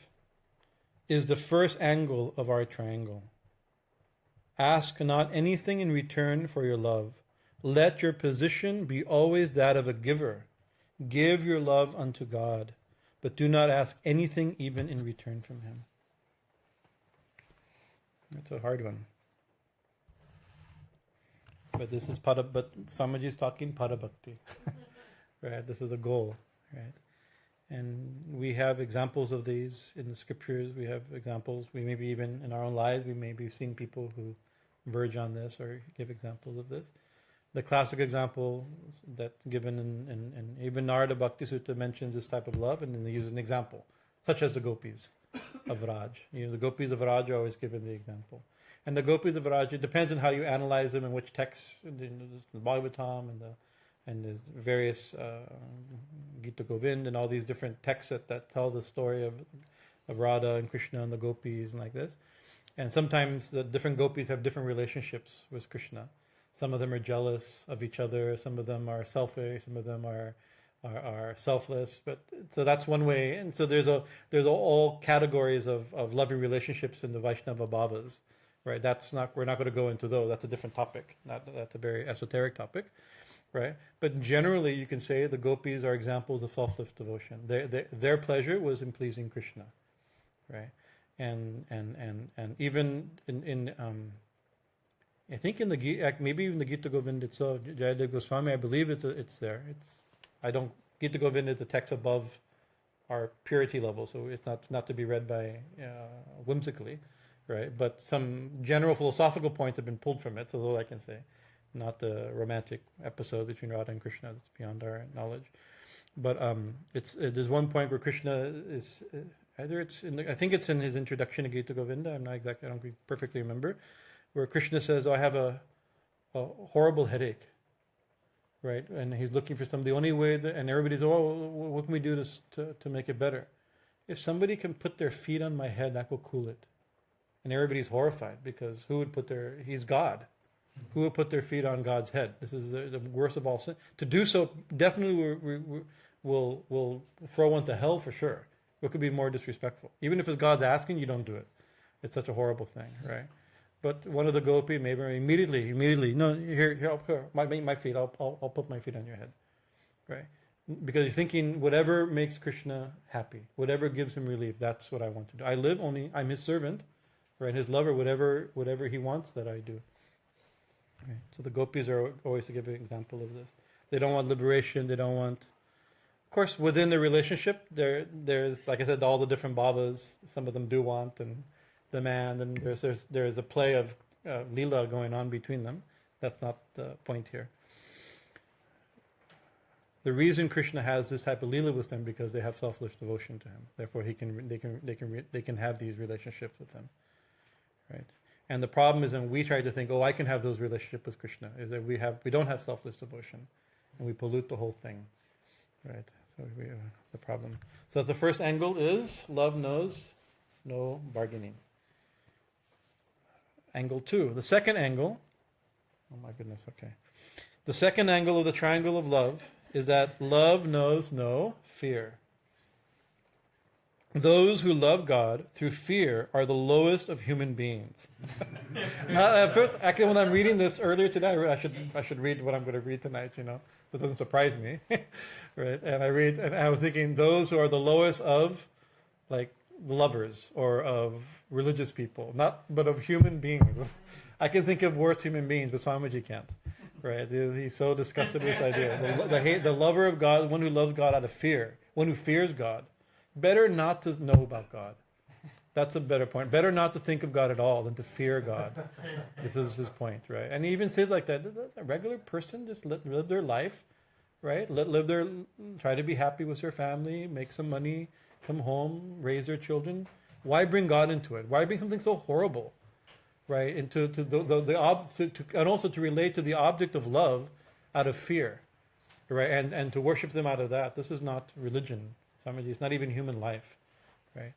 is the first angle of our triangle. Ask not anything in return for your love. Let your position be always that of a giver. Give your love unto God, but do not ask anything even in return from Him. That's a hard one. But this is but Swamiji is talking Pada Bhakti. Right? This is the goal, right? And we have examples of these in the scriptures. We have examples. We maybe even in our own lives, we maybe have seen people who verge on this or give examples of this. The classic example that's given in even Narada Bhakti Sutta mentions this type of love, and then they use an example, such as the gopis of Raj. The gopis of Raj are always given the example. And the gopis of Raj, it depends on how you analyze them and which texts, the Bhagavatam and there's various Gita Govind and all these different texts that tell the story of Radha and Krishna and the gopis and like this. And sometimes the different gopis have different relationships with Krishna. Some of them are jealous of each other. Some of them are selfish. Some of them are selfless. But so that's one way. And so there's all categories of loving relationships in the Vaishnava bhavas, right? We're not going to go into those. That's a different topic. That's a very esoteric topic, right? But generally, you can say the gopis are examples of selfless devotion. Their pleasure was in pleasing Krishna, right? And even in I think in the maybe even the Gita Govind itself, Jayadeva Goswami, I believe it's there. Gita Govind is a text above our purity level, so it's not to be read by whimsically, right? But some general philosophical points have been pulled from it, so that's all I can say. Not the romantic episode between Radha and Krishna that's beyond our knowledge. But there's one point where Krishna is I think it's in his introduction to Gita Govinda. I'm not exactly, I don't perfectly remember, where Krishna says, "Oh, I have a horrible headache," right? And he's looking for the only way and everybody's, "Oh, what can we do to make it better?" If somebody can put their feet on my head, that will cool it. And everybody's horrified because he's God. Who would put their feet on God's head? This is the worst of all sin. To do so definitely will throw one to hell for sure. What could be more disrespectful? Even if it's God's asking, you don't do it. It's such a horrible thing, right? But one of the gopi maybe immediately, no, here, my feet, I'll put my feet on your head, right? Because you're thinking whatever makes Krishna happy, whatever gives him relief, that's what I want to do. I'm his servant, right? His lover, whatever he wants that I do. Okay. So the gopis are always to give an example of this. They don't want liberation. They don't want. Of course, within the relationship, there's like I said, all the different bhavas. Some of them do want and demand, and there's a play of lila going on between them. That's not the point here. The reason Krishna has this type of lila with them because they have selfless devotion to him. Therefore, they can have these relationships with him, right? And the problem is when we try to think, oh, I can have those relationships with Krishna, is that we don't have selfless devotion, and we pollute the whole thing, right? So the problem. So the first angle is love knows no bargaining. Angle 2. The second angle, oh my goodness, okay. The second angle of the triangle of love is that love knows no fear. Those who love God through fear are the lowest of human beings. Actually, when I'm reading this earlier today, I should read what I'm going to read tonight, so it doesn't surprise me, right? And I was thinking those who are the lowest of, like, lovers or of religious people, but of human beings. I can think of worse human beings, but Swamiji can't, right? He's so disgusted with this idea. The lover of God, one who loves God out of fear, one who fears God. Better not to know about God. That's a better point. Better not to think of God at all than to fear God. This is his point, right? And he even says like that, a regular person just live their life, right? Try to be happy with their family, make some money, come home, raise their children. Why bring God into it? Why bring something so horrible, right? And and also to relate to the object of love out of fear, right? And to worship them out of that. This is not religion. It's not even human life, right?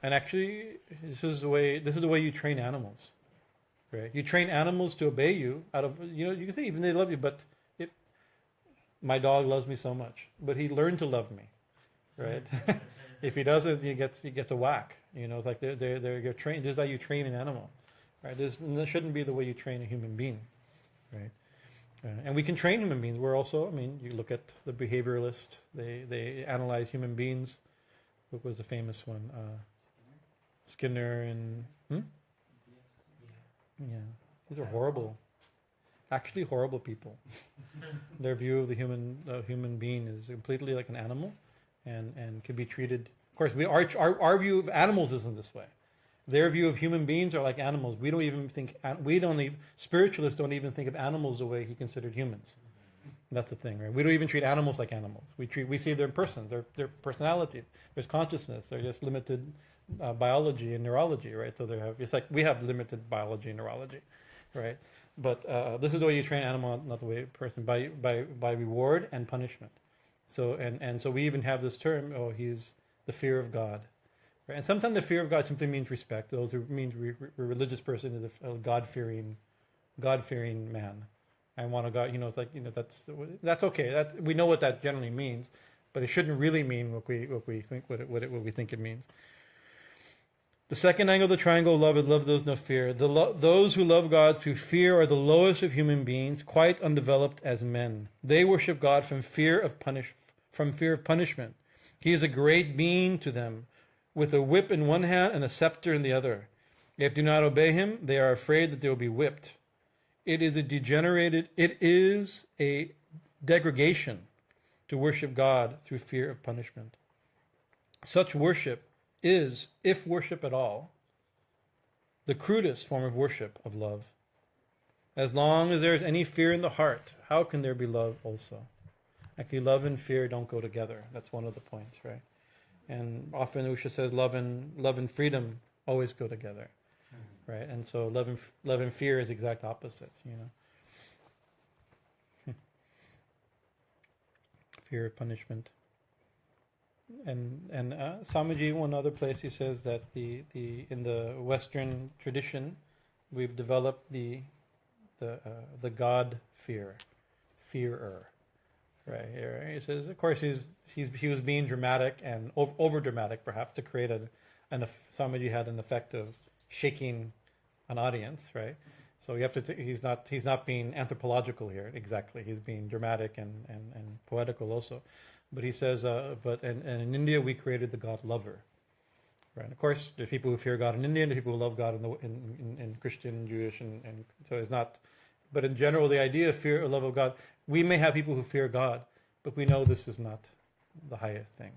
And actually, this is the way you train animals, right? You train animals to obey you out of you can say even they love you, but my dog loves me so much, but he learned to love me, right? If he doesn't, he gets a whack. It's like they're trained. This is how you train an animal, right? This shouldn't be the way you train a human being, right? And we can train human beings. We're also, you look at the behavioralists. They analyze human beings. What was the famous one? Skinner and... Yeah. These are horrible. actually horrible people. Their view of the human being is completely like an animal, and can be treated. Of course, our view of animals isn't this way. Their view of human beings are like animals. We don't even think spiritualists don't even think of animals the way he considered humans. That's the thing, right? We don't even treat animals like animals. We see their persons, their personalities. There's consciousness. They're just limited biology and neurology, right? So it's like we have limited biology and neurology, right? But this is the way you train animal, not the way person, by reward and punishment. So and so we even have this term. Oh, he's the fear of God, right? And sometimes the fear of God simply means respect. Those who means a religious person is a God-fearing man. I want a God. It's like that's okay. We know what that generally means, but it shouldn't really mean what we think it means. The second angle of the triangle of love is love those no fear. Those who love God through fear are the lowest of human beings, quite undeveloped as men. They worship God from fear of punishment. He is a great being to them, with a whip in one hand and a scepter in the other. If they do not obey him, they are afraid that they will be whipped. It is a degradation to worship God through fear of punishment. Such worship is, if worship at all, the crudest form of worship of love. As long as there is any fear in the heart, how can there be love also? Actually, love and fear don't go together. That's one of the points, right? And often Usha says love and freedom always go together, right? And so love and fear is the exact opposite, Fear of punishment. And Swamiji, one other place, he says that in the Western tradition, we've developed the God fearer, right? He says, of course, he was being dramatic and over dramatic, perhaps, to create Swamiji had an effect of shaking an audience, right? So you have to. He's not being anthropological here exactly. He's being dramatic and poetical also. But he says, and in India we created the God lover, right? And of course, there's people who fear God in India, and there's people who love God in Christian, Jewish, and so it's not. But in general, the idea of fear or love of God, we may have people who fear God, but we know this is not the highest thing,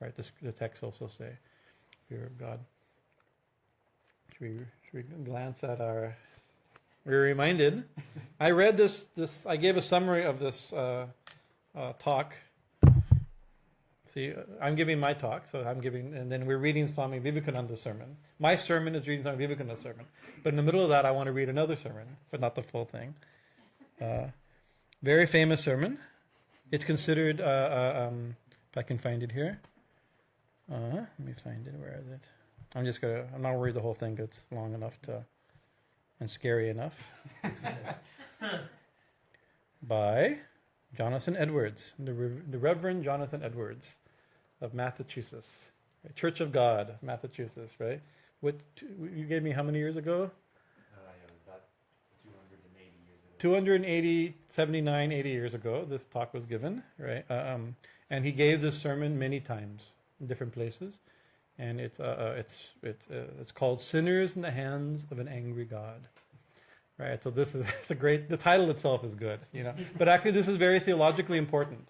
right? The texts also say fear of God. Should we glance at our? We're reminded. I read this. I gave a summary of this talk. See, I'm giving my talk, and then we're reading Swami Vivekananda's sermon. My sermon is reading Swami Vivekananda's sermon. But in the middle of that, I want to read another sermon, but not the full thing. Very famous sermon. It's considered, if I can find it here. Let me find it. Where is it? I'm not going to read the whole thing, because it's long enough and scary enough. By Jonathan Edwards, the Reverend Jonathan Edwards of Massachusetts, right? Church of God, Massachusetts, right? You gave me how many years ago? About 280 years ago. 80 years ago, this talk was given, right? And he gave this sermon many times in different places, and it's called "Sinners in the Hands of an Angry God." Right, so it's a great. The title itself is good, But actually, this is very theologically important,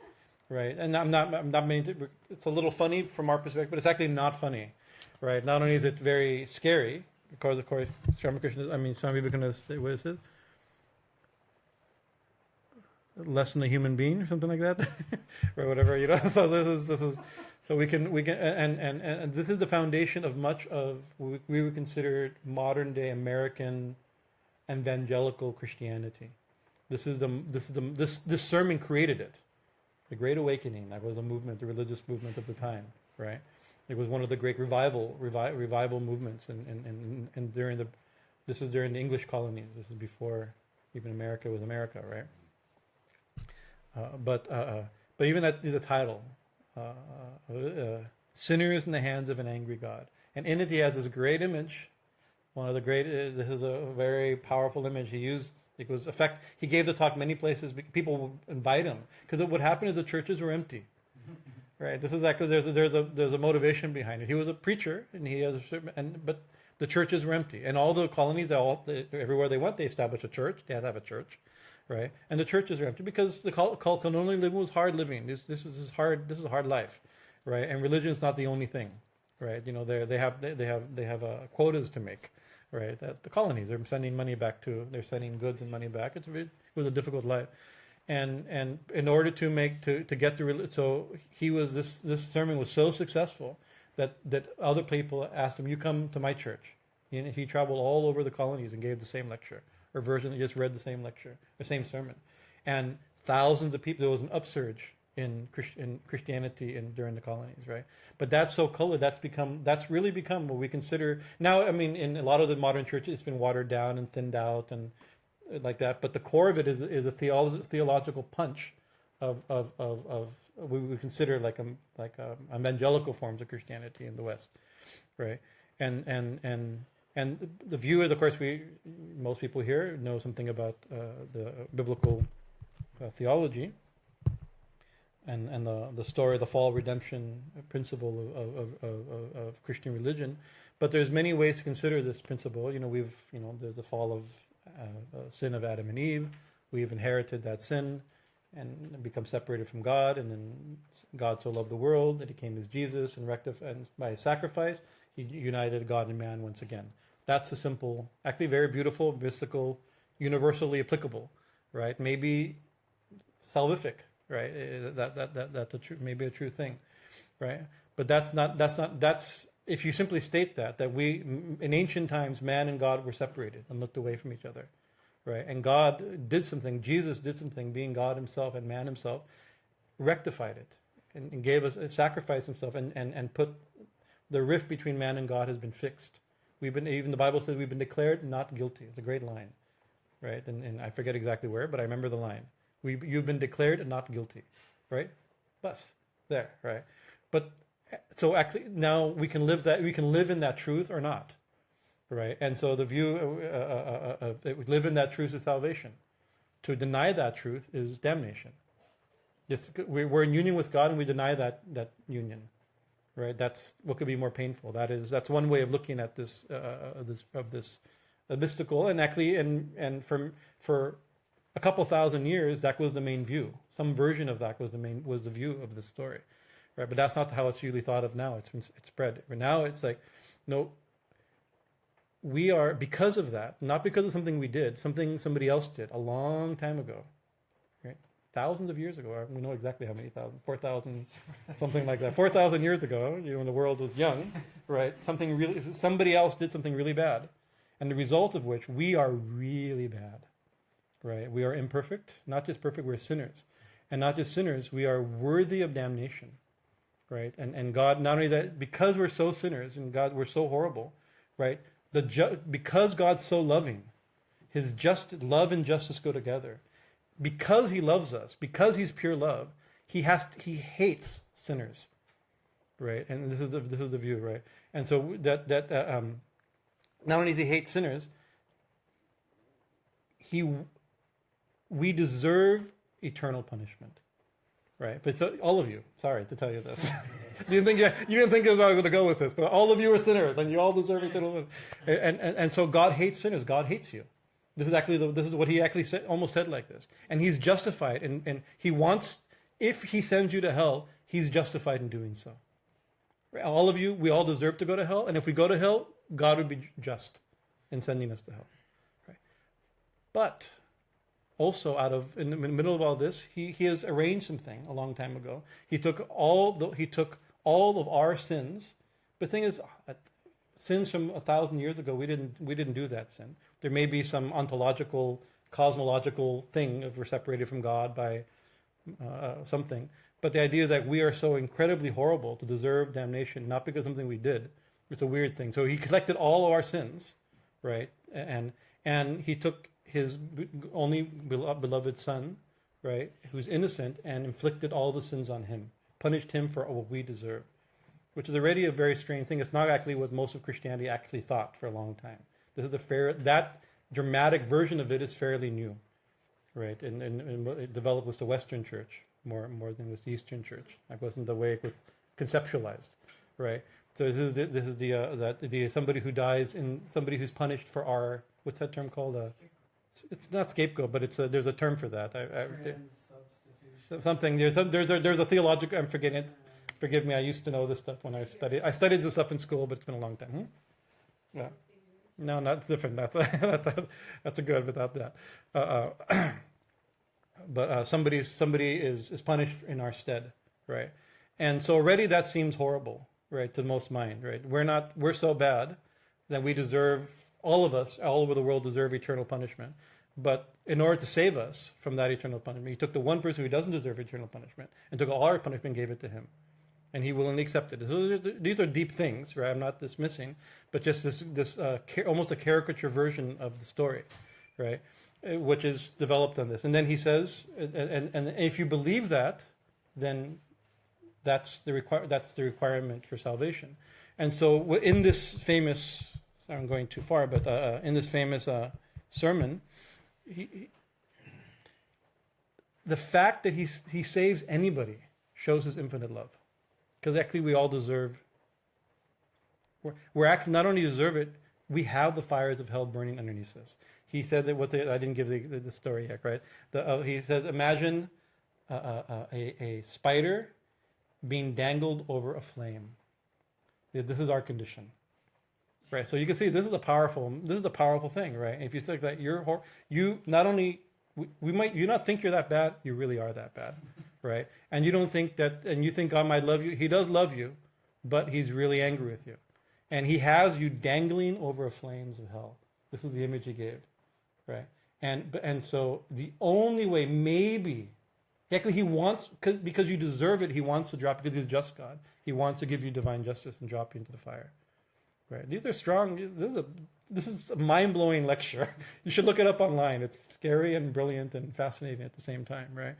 right? And I'm not meaning to. It's a little funny from our perspective, but it's actually not funny, right? Not only is it very scary, because of course, Swami Vivekananda, what is it? Less than a human being, or something like that, or whatever, So this is. So we can and this is the foundation of much of what we would consider modern day American evangelical Christianity. This sermon created it. The Great Awakening, that was a movement, the religious movement of the time, right? It was one of the great revival movements, and this is during the English colonies. This is before even America was America, right? But even that is the title, "Sinners in the Hands of an Angry God," and in it he has this great image. One of the great. This is a very powerful image he used. He gave the talk many places. People would invite him because what would happen is the churches were empty. Right. This is actually there's a motivation behind it. He was a preacher, and but the churches were empty, and all the colonies, everywhere they went, they established a church. They had to have a church, right? And the churches are empty because the colonial living was hard living. This is hard. This is a hard life, right? And religion is not the only thing, right? They have quotas to make, right? That the colonies, they're sending money back to, they're sending goods and money back. It was a difficult life, and in order to get the so this sermon was so successful that other people asked him, "You come to my church." He traveled all over the colonies and gave the same lecture or version. He just read the same lecture, the same sermon, and thousands of people. There was an upsurge in Christianity during the colonies, right? But that's so colored. That's really become what we consider now. I mean, in a lot of the modern churches, it's been watered down and thinned out and like that. But the core of it is a theological punch of what we would consider like evangelical forms of Christianity in the West, right? And the view is, of course, most people here know something about the biblical theology and the story of the fall, redemption principle of Christian religion. But there's many ways to consider this principle. There's the fall of sin of Adam and Eve. We've inherited that sin and become separated from God, and then God so loved the world that he came as Jesus and by sacrifice he united God and man once again. That's a simple, actually very beautiful, mystical, universally applicable, right? Maybe salvific, right? That's maybe a true thing, right? But that's if you simply state that we in ancient times man and God were separated and looked away from each other. Right, and God did something. Jesus did something, being God Himself and man Himself, rectified it and gave us sacrificed Himself and put the rift between man and God has been fixed. Even the Bible says we've been declared not guilty. It's a great line, right? And I forget exactly where, but I remember the line. You've been declared not guilty, right? Bus there, right? But so actually now we can live in that truth or not. Right, and so the view of live in that truth is salvation. To deny that truth is damnation. We're in union with God, and we deny that union. Right, that's what could be more painful. That's one way of looking at this mystical, and actually, and for a couple thousand years, that was the main view. Some version of that was the view of this story. Right, but that's not how it's usually thought of now. It's spread. But now it's like, no. We are, because of that, not because of something we did, something somebody else did a long time ago, right? Thousands of years ago. We know exactly how many thousand, 4,000, something like that. 4,000 years ago, when the world was young, right? Somebody else did something really bad, and the result of which we are really bad, right? We are imperfect, not just perfect. We're sinners, and not just sinners. We are worthy of damnation, right? And God, not only that, because we're so sinners and God, we're so horrible, right? Because God's so loving, His just love and justice go together. Because He loves us, because He's pure love, He hates sinners, right? And this is the view, right? And so not only does He hate sinners, we deserve eternal punishment, right? But so, all of you, sorry to tell you this. You didn't think I was going to go with this, but all of you are sinners, and you all deserve eternal. And so God hates sinners. God hates you. This is what He actually almost said like this. And He's justified, and He wants, if He sends you to hell, He's justified in doing so. All of you, we all deserve to go to hell, and if we go to hell, God would be just in sending us to hell. Right? But also, in the middle of all this, he has arranged something a long time ago. He took all of our sins. The thing is, sins from 1,000 years ago, we didn't do that sin. There may be some ontological, cosmological thing if we're separated from God by something. But the idea that we are so incredibly horrible to deserve damnation, not because of something we did, it's a weird thing. So He collected all of our sins, right? And He took His only beloved Son, right, who's innocent, and inflicted all the sins on Him, punished Him for what we deserve, which is already a very strange thing. It's not actually what most of Christianity actually thought for a long time. That dramatic version of it is fairly new, right? And it developed with the Western Church more than with the Eastern Church. That wasn't the way it was conceptualized, right? So this is somebody who dies somebody who's punished for our, what's that term called? it's not scapegoat, but there's a term for that. Substitution. Something there's a theological. I'm forgetting it. Forgive me. I used to know this stuff when I studied. I studied this stuff in school, but it's been a long time. Yeah. No, that's different. That's a good without that. But somebody is punished in our stead, right? And so already that seems horrible, right, to most mind, right? We're so bad that we deserve, all of us, all over the world deserve eternal punishment. But in order to save us from that eternal punishment, he took the one person who doesn't deserve eternal punishment and took all our punishment and gave it to him. And he willingly accepted it. So these are deep things, right? I'm not dismissing, but just this almost a caricature version of the story, right? Which is developed on this. And then he says, and if you believe that, then that's the requirement for salvation. And so in this famous, I'm going too far, but in this famous sermon, the fact that he saves anybody shows his infinite love. Because actually we all deserve, we're actually not only deserve it, we have the fires of hell burning underneath us. He said that I didn't give the story yet, right? He says, imagine a spider being dangled over a flame. This is our condition, right? So you can see this is a powerful thing, right? If you say that you not only you not think you're that bad, you really are that bad, right? And you don't think that, and you think God might love you. He does love you, but He's really angry with you, and He has you dangling over flames of hell. This is the image He gave, right? And so the only way, maybe, actually He wants, because you deserve it, He wants to drop, because He's just God. He wants to give you divine justice and drop you into the fire, right? These are strong. This is a mind-blowing lecture. You should look it up online. It's scary and brilliant and fascinating at the same time, right?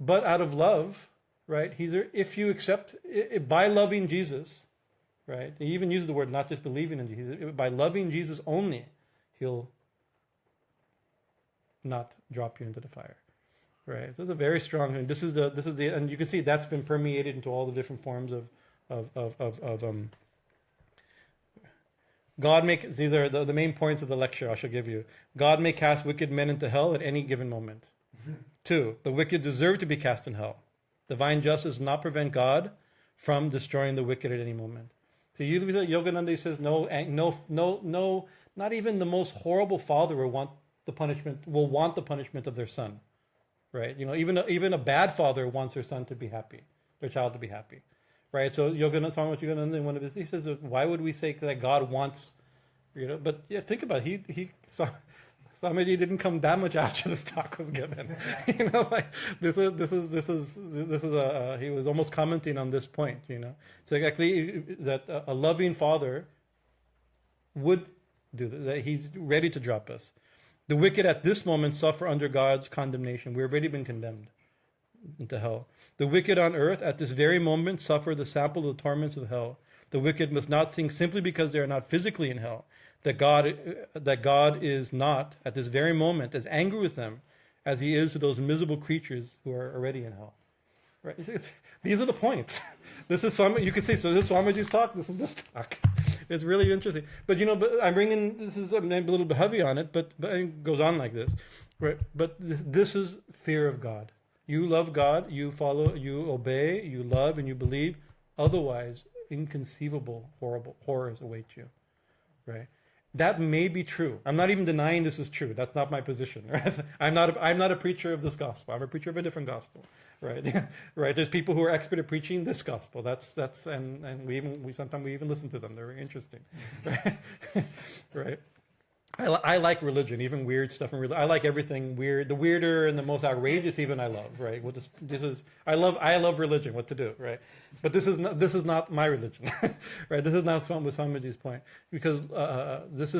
But out of love, right? If you accept by loving Jesus, right? He even uses the word not just believing in Jesus. By loving Jesus only, He'll not drop you into the fire, right? This is a very strong thing. This is the, and you can see that's been permeated into all the different forms of God these are the main points of the lecture I shall give you. God may cast wicked men into hell at any given moment. 2, the wicked deserve to be cast in hell. Divine justice does not prevent God from destroying the wicked at any moment. So usually Yogananda says no, not even the most horrible father will want the punishment of their son, right? You know, even a bad father wants their son to be happy, their child to be happy. Right, so Yogananda, in one of his, he says, why would we say that God wants, But yeah, think about it. Swamiji didn't come that much after this talk was given. This is he was almost commenting on this point. So actually that a loving father would do that He's ready to drop us. The wicked at this moment suffer under God's condemnation. We've already been condemned into hell. The wicked on earth at this very moment suffer the sample of the torments of hell. The wicked must not think simply because they are not physically in hell that God is not at this very moment as angry with them as He is to those miserable creatures who are already in hell. Right? These are the points. This is you can see. So this is Swamiji's talk. This is this talk. It's really interesting. But but I'm bringing this is a little bit heavy on it, but it goes on like this, right? But this is fear of God. You love God, you follow, you obey, you love, and you believe. Otherwise, inconceivable horrors await you, right? That may be true. I'm not even denying this is true. That's not my position. Right? I'm not a preacher of this gospel. I'm a preacher of a different gospel, right? Right. There's people who are expert at preaching this gospel. And we sometimes even listen to them. They're very interesting, right? Right. I like religion, even weird stuff in religion. I like everything weird. The weirder and the most outrageous, even I love. Right? I love religion. What to do? Right? But this is not my religion. Right? This is not Swamiji's point, because this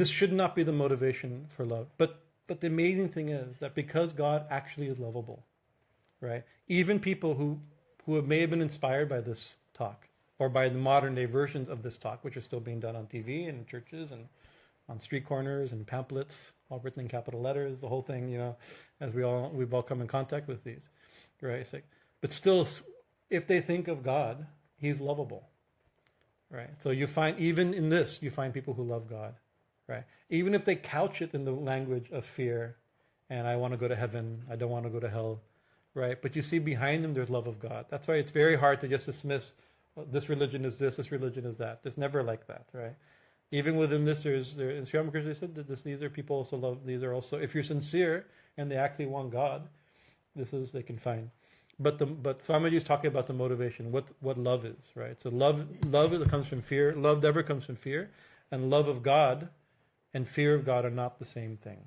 should not be the motivation for love. But the amazing thing is that because God actually is lovable, right? Even people who may have been inspired by this talk, or by the modern day versions of this talk, which are still being done on TV and in churches and on street corners and pamphlets, all written in capital letters, the whole thing, as we've all come in contact with these, right? But still, if they think of God, He's lovable, right? So you find, even in this, you find people who love God, right? Even if they couch it in the language of fear, and I want to go to heaven, I don't want to go to hell, right? But you see behind them, there's love of God. That's why it's very hard to just dismiss, this religion is this religion is that. It's never like that, right? Even within this, in Sri Ramakrishna, they said that these are people also love, these are also, if you're sincere and they actually want God, they can find. But Swamiji is talking about the motivation, what love is, right? So love comes from fear. Love never comes from fear, and love of God and fear of God are not the same thing.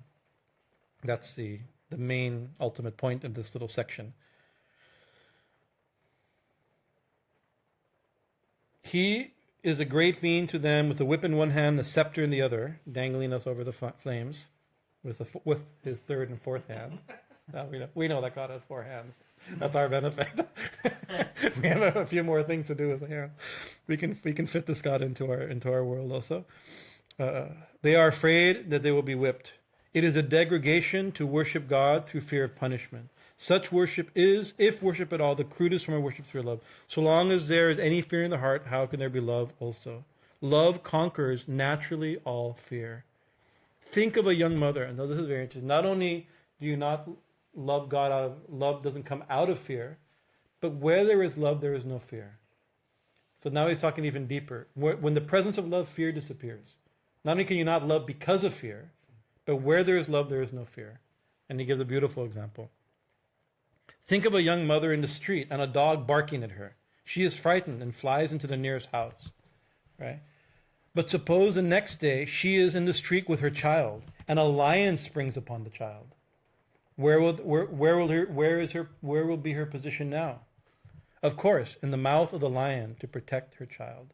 That's the main ultimate point of this little section. He is a great being to them, with a whip in one hand, a scepter in the other, dangling us over the flames, with his third and fourth hand. Now we know that God has 4 hands. That's our benefit. We have a few more things to do with the hands. We can fit this God into our world also. They are afraid that they will be whipped. It is a degradation to worship God through fear of punishment. Such worship is, if worship at all, the crudest form of worship through love. So long as there is any fear in the heart, how can there be love also? Love conquers naturally all fear. Think of a young mother, and this is very interesting. Not only do you not love God out of love, doesn't come out of fear, but where there is love, there is no fear. So now he's talking even deeper. When the presence of love, fear disappears. Not only can you not love because of fear, but where there is love, there is no fear. And he gives a beautiful example. Think of a young mother in the street and a dog barking at her. She is frightened and flies into the nearest house, right? But suppose the next day she is in the street with her child and a lion springs upon the child. Where will be her position now? Of course, in the mouth of the lion to protect her child,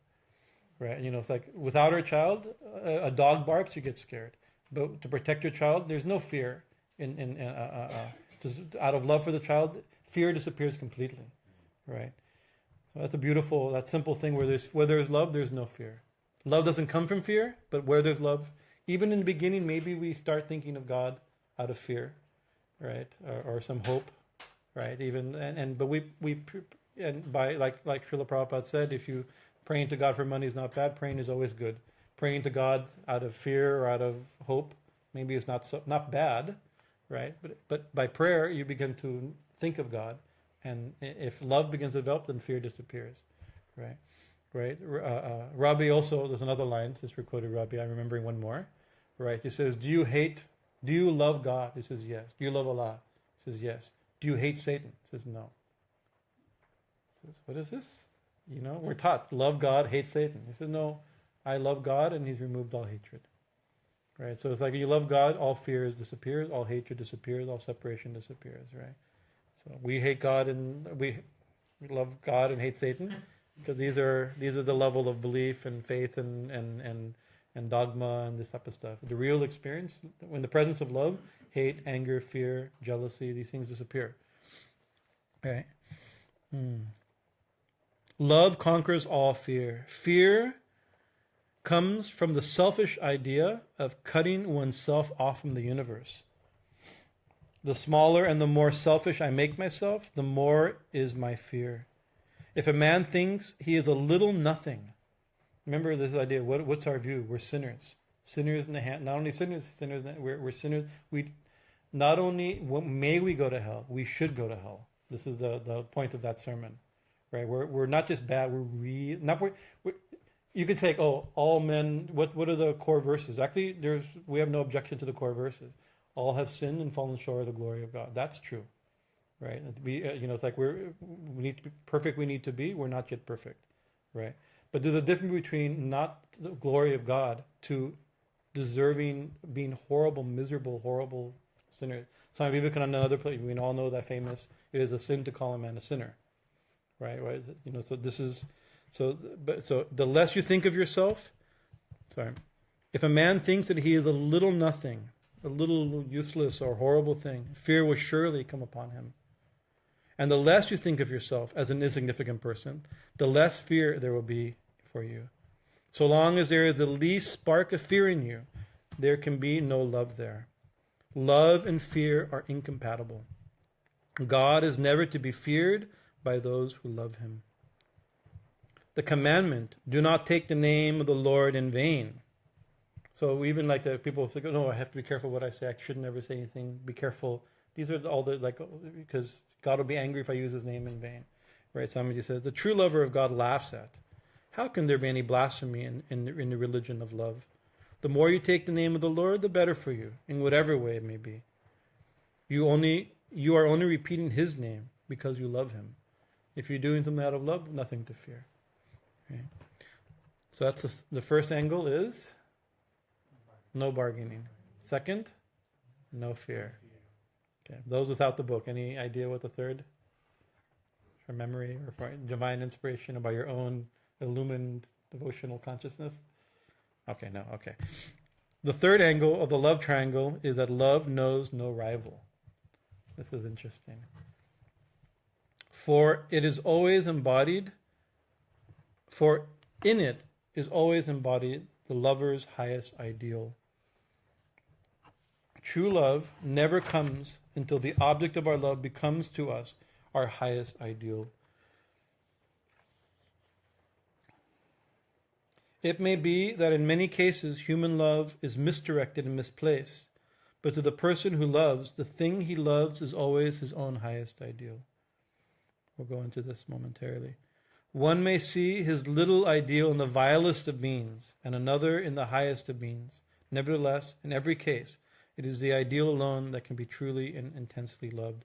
right? It's like without her child, a dog barks, you get scared. But to protect your child, there's no fear. Just out of love for the child, fear disappears completely, right? So that's that simple thing where there's love, there's no fear. Love doesn't come from fear, but where there's love, even in the beginning, maybe we start thinking of God out of fear, right, or some hope, right? By like Srila Prabhupada said, if you praying to God for money is not bad, praying is always good. Praying to God out of fear or out of hope, maybe it's not bad, right? But by prayer you begin to think of God, and if love begins to develop, then fear disappears, right? Right. Rabbi also, there's another line since we quoted Rabbi. I'm remembering one more, right? He says, "Do you love God?" He says, "Yes." "Do you love Allah?" He says, "Yes." "Do you hate Satan?" He says, "No." He says, "What is this? We're taught love God, hate Satan." He says, "No, I love God, and He's removed all hatred." Right? So it's like you love God, all fear disappears, all hatred disappears, all separation disappears, right? So we hate God and we love God and hate Satan, because these are the level of belief and faith and dogma and this type of stuff. The real experience, when the presence of love, hate, anger, fear, jealousy, these things disappear. Right? Love conquers all fear. Fear comes from the selfish idea of cutting oneself off from the universe. The smaller and the more selfish I make myself, the more is my fear. If a man thinks he is a little nothing, remember this idea, what's our view? We're sinners. Sinners in the hand, not only sinners, we're sinners. We not only may we go to hell, we should go to hell. This is the point of that sermon. Right? We're not just bad, you could take, all men, what are the core verses? Actually, we have no objection to the core verses. All have sinned and fallen short of the glory of God. That's true. Right? It's like we need to be perfect, we need to be, we're not yet perfect. Right? But there's a difference between not the glory of God to deserving being horrible, miserable, horrible sinners. Swami Bhajanananda, another place, we all know that famous, it is a sin to call a man a sinner. Right? So this is, so the less you think of yourself, if a man thinks that he is a little nothing, a little useless or horrible thing, fear will surely come upon him. And the less you think of yourself as an insignificant person, the less fear there will be for you. So long as there is the least spark of fear in you, there can be no love there. Love and fear are incompatible. God is never to be feared by those who love Him. The commandment, "Do not take the name of the Lord in vain," So even like the people think, no, I have to be careful what I say. I should never say anything. Be careful. These are all the because God will be angry if I use His name in vain, right? Swamiji says the true lover of God laughs at. How can there be any blasphemy in the religion of love? The more you take the name of the Lord, the better for you, in whatever way it may be. You are only repeating His name because you love Him. If you're doing something out of love, nothing to fear. Okay? So that's the first angle is no bargaining. Second, no fear. Okay. Those without the book, any idea what the third? From memory or from divine inspiration about your own illumined devotional consciousness? Okay, no, okay. The third angle of the love triangle is that love knows no rival. This is interesting. For in it is always embodied the lover's highest ideal. True love never comes until the object of our love becomes to us our highest ideal. It may be that in many cases human love is misdirected and misplaced, but to the person who loves, the thing he loves is always his own highest ideal. We'll go into this momentarily. One may see his little ideal in the vilest of beings, and another in the highest of beings. Nevertheless, in every case, it is the ideal alone that can be truly and intensely loved.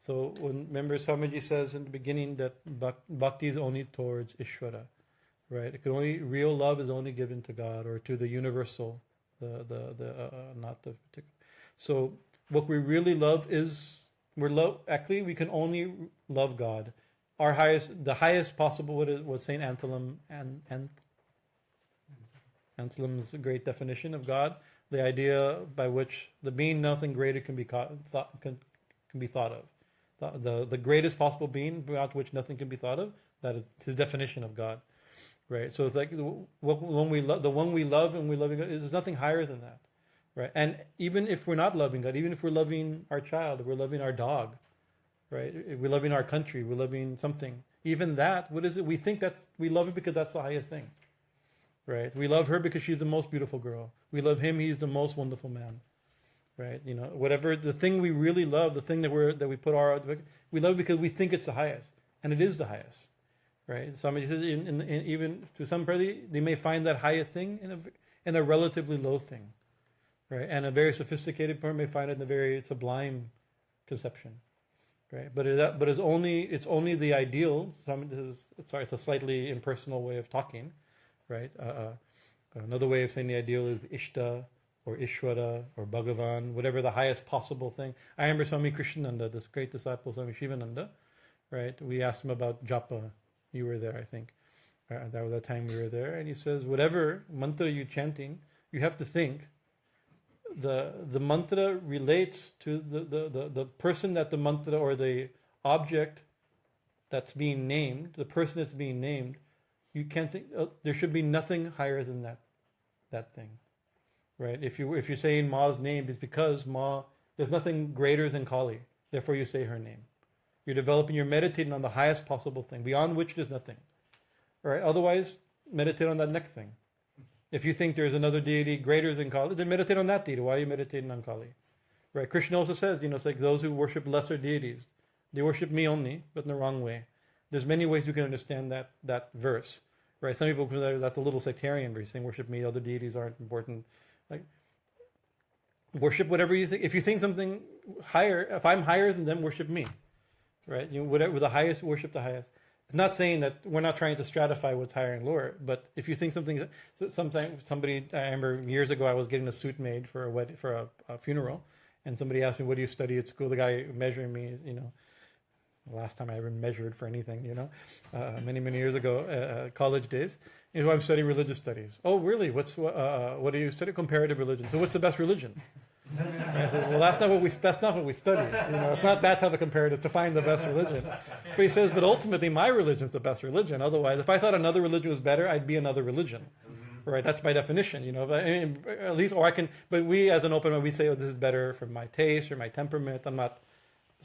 So, remember Swamiji says in the beginning that bhakti is only towards Ishvara, right? Real love is only given to God or to the universal, not the particular. So, what we really love is actually, we can only love God. The highest possible, what Saint Anselm is a great definition of God. The idea by which the being nothing greater can be thought of. The greatest possible being without which nothing can be thought of. That is his definition of God, right? So it's like the one we love, and we love God. There's nothing higher than that, right? And even if we're not loving God, even if we're loving our child, we're loving our dog, right? We're loving our country, we're loving something. Even that, what is it? We think we love it because that's the highest thing, right? We love her because she's the most beautiful girl. We love him; he's the most wonderful man, right? Whatever the thing we really love, the thing that we put we love it because we think it's the highest, and it is the highest, right? Somebody says, even to somebody, they may find that highest thing in a relatively low thing, right? And a very sophisticated person may find it in a very sublime conception. Right, but it's only the ideal. It's a slightly impersonal way of talking, right? Another way of saying the ideal is Ishta or Ishvara or Bhagavan, whatever the highest possible thing. I remember Swami Krishnananda, this great disciple, Swami Shivananda, right? We asked him about japa. You were there, I think. That was the time we were there, and he says, whatever mantra you're chanting, you have to think. The mantra relates to the person that the mantra or the object that's being named, the person that's being named. You can't think there should be nothing higher than that thing, right? If you're saying Ma's name, it's because Ma, there's nothing greater than Kali. Therefore, you say her name. You're meditating on the highest possible thing, beyond which there's nothing. All right. Otherwise, meditate on that next thing. If you think there's another deity greater than Kali, then meditate on that deity. Why are you meditating on Kali? Right? Krishna also says, it's like those who worship lesser deities, they worship me only, but in the wrong way. There's many ways you can understand that verse. Right? Some people consider that's a little sectarian, where you're saying worship me, other deities aren't important. Like, worship whatever you think. If you think something higher, if I'm higher than them, worship me. Right? Whatever the highest, worship the highest. I'm not saying that we're not trying to stratify what's higher and lower, but if you think something, sometimes somebody, I remember years ago I was getting a suit made for a funeral, and somebody asked me, what do you study at school? The guy measuring me, the last time I ever measured for anything, many, many years ago, college days. I'm studying religious studies. Oh, really? What do you study? Comparative religion. So what's the best religion? And I said, well, that's not what we study. It's not that type of comparative to find the best religion. But he says, but ultimately my religion is the best religion. Otherwise, if I thought another religion was better, I'd be another religion. Right? That's by definition. At least, or I can. But we, as an open mind, we say, oh, this is better for my taste or my temperament. I'm not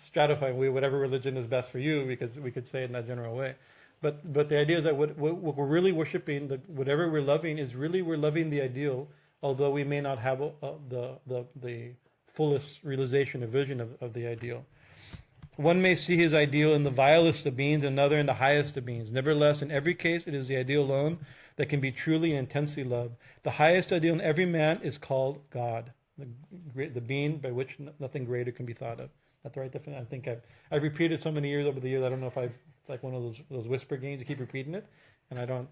stratifying. Whatever religion is best for you, because we could say it in that general way. But the idea is that what we're really worshiping, whatever we're loving, is really we're loving the ideal although we may not have the fullest realization or vision of the ideal. One may see his ideal in the vilest of beings, another in the highest of beings. Nevertheless, in every case, it is the ideal alone that can be truly and intensely loved. The highest ideal in every man is called God, the being by which nothing greater can be thought of. That's the right definition. I think I've repeated so many years over the years. I don't know if it's like one of those whisper games. You keep repeating it, and I don't.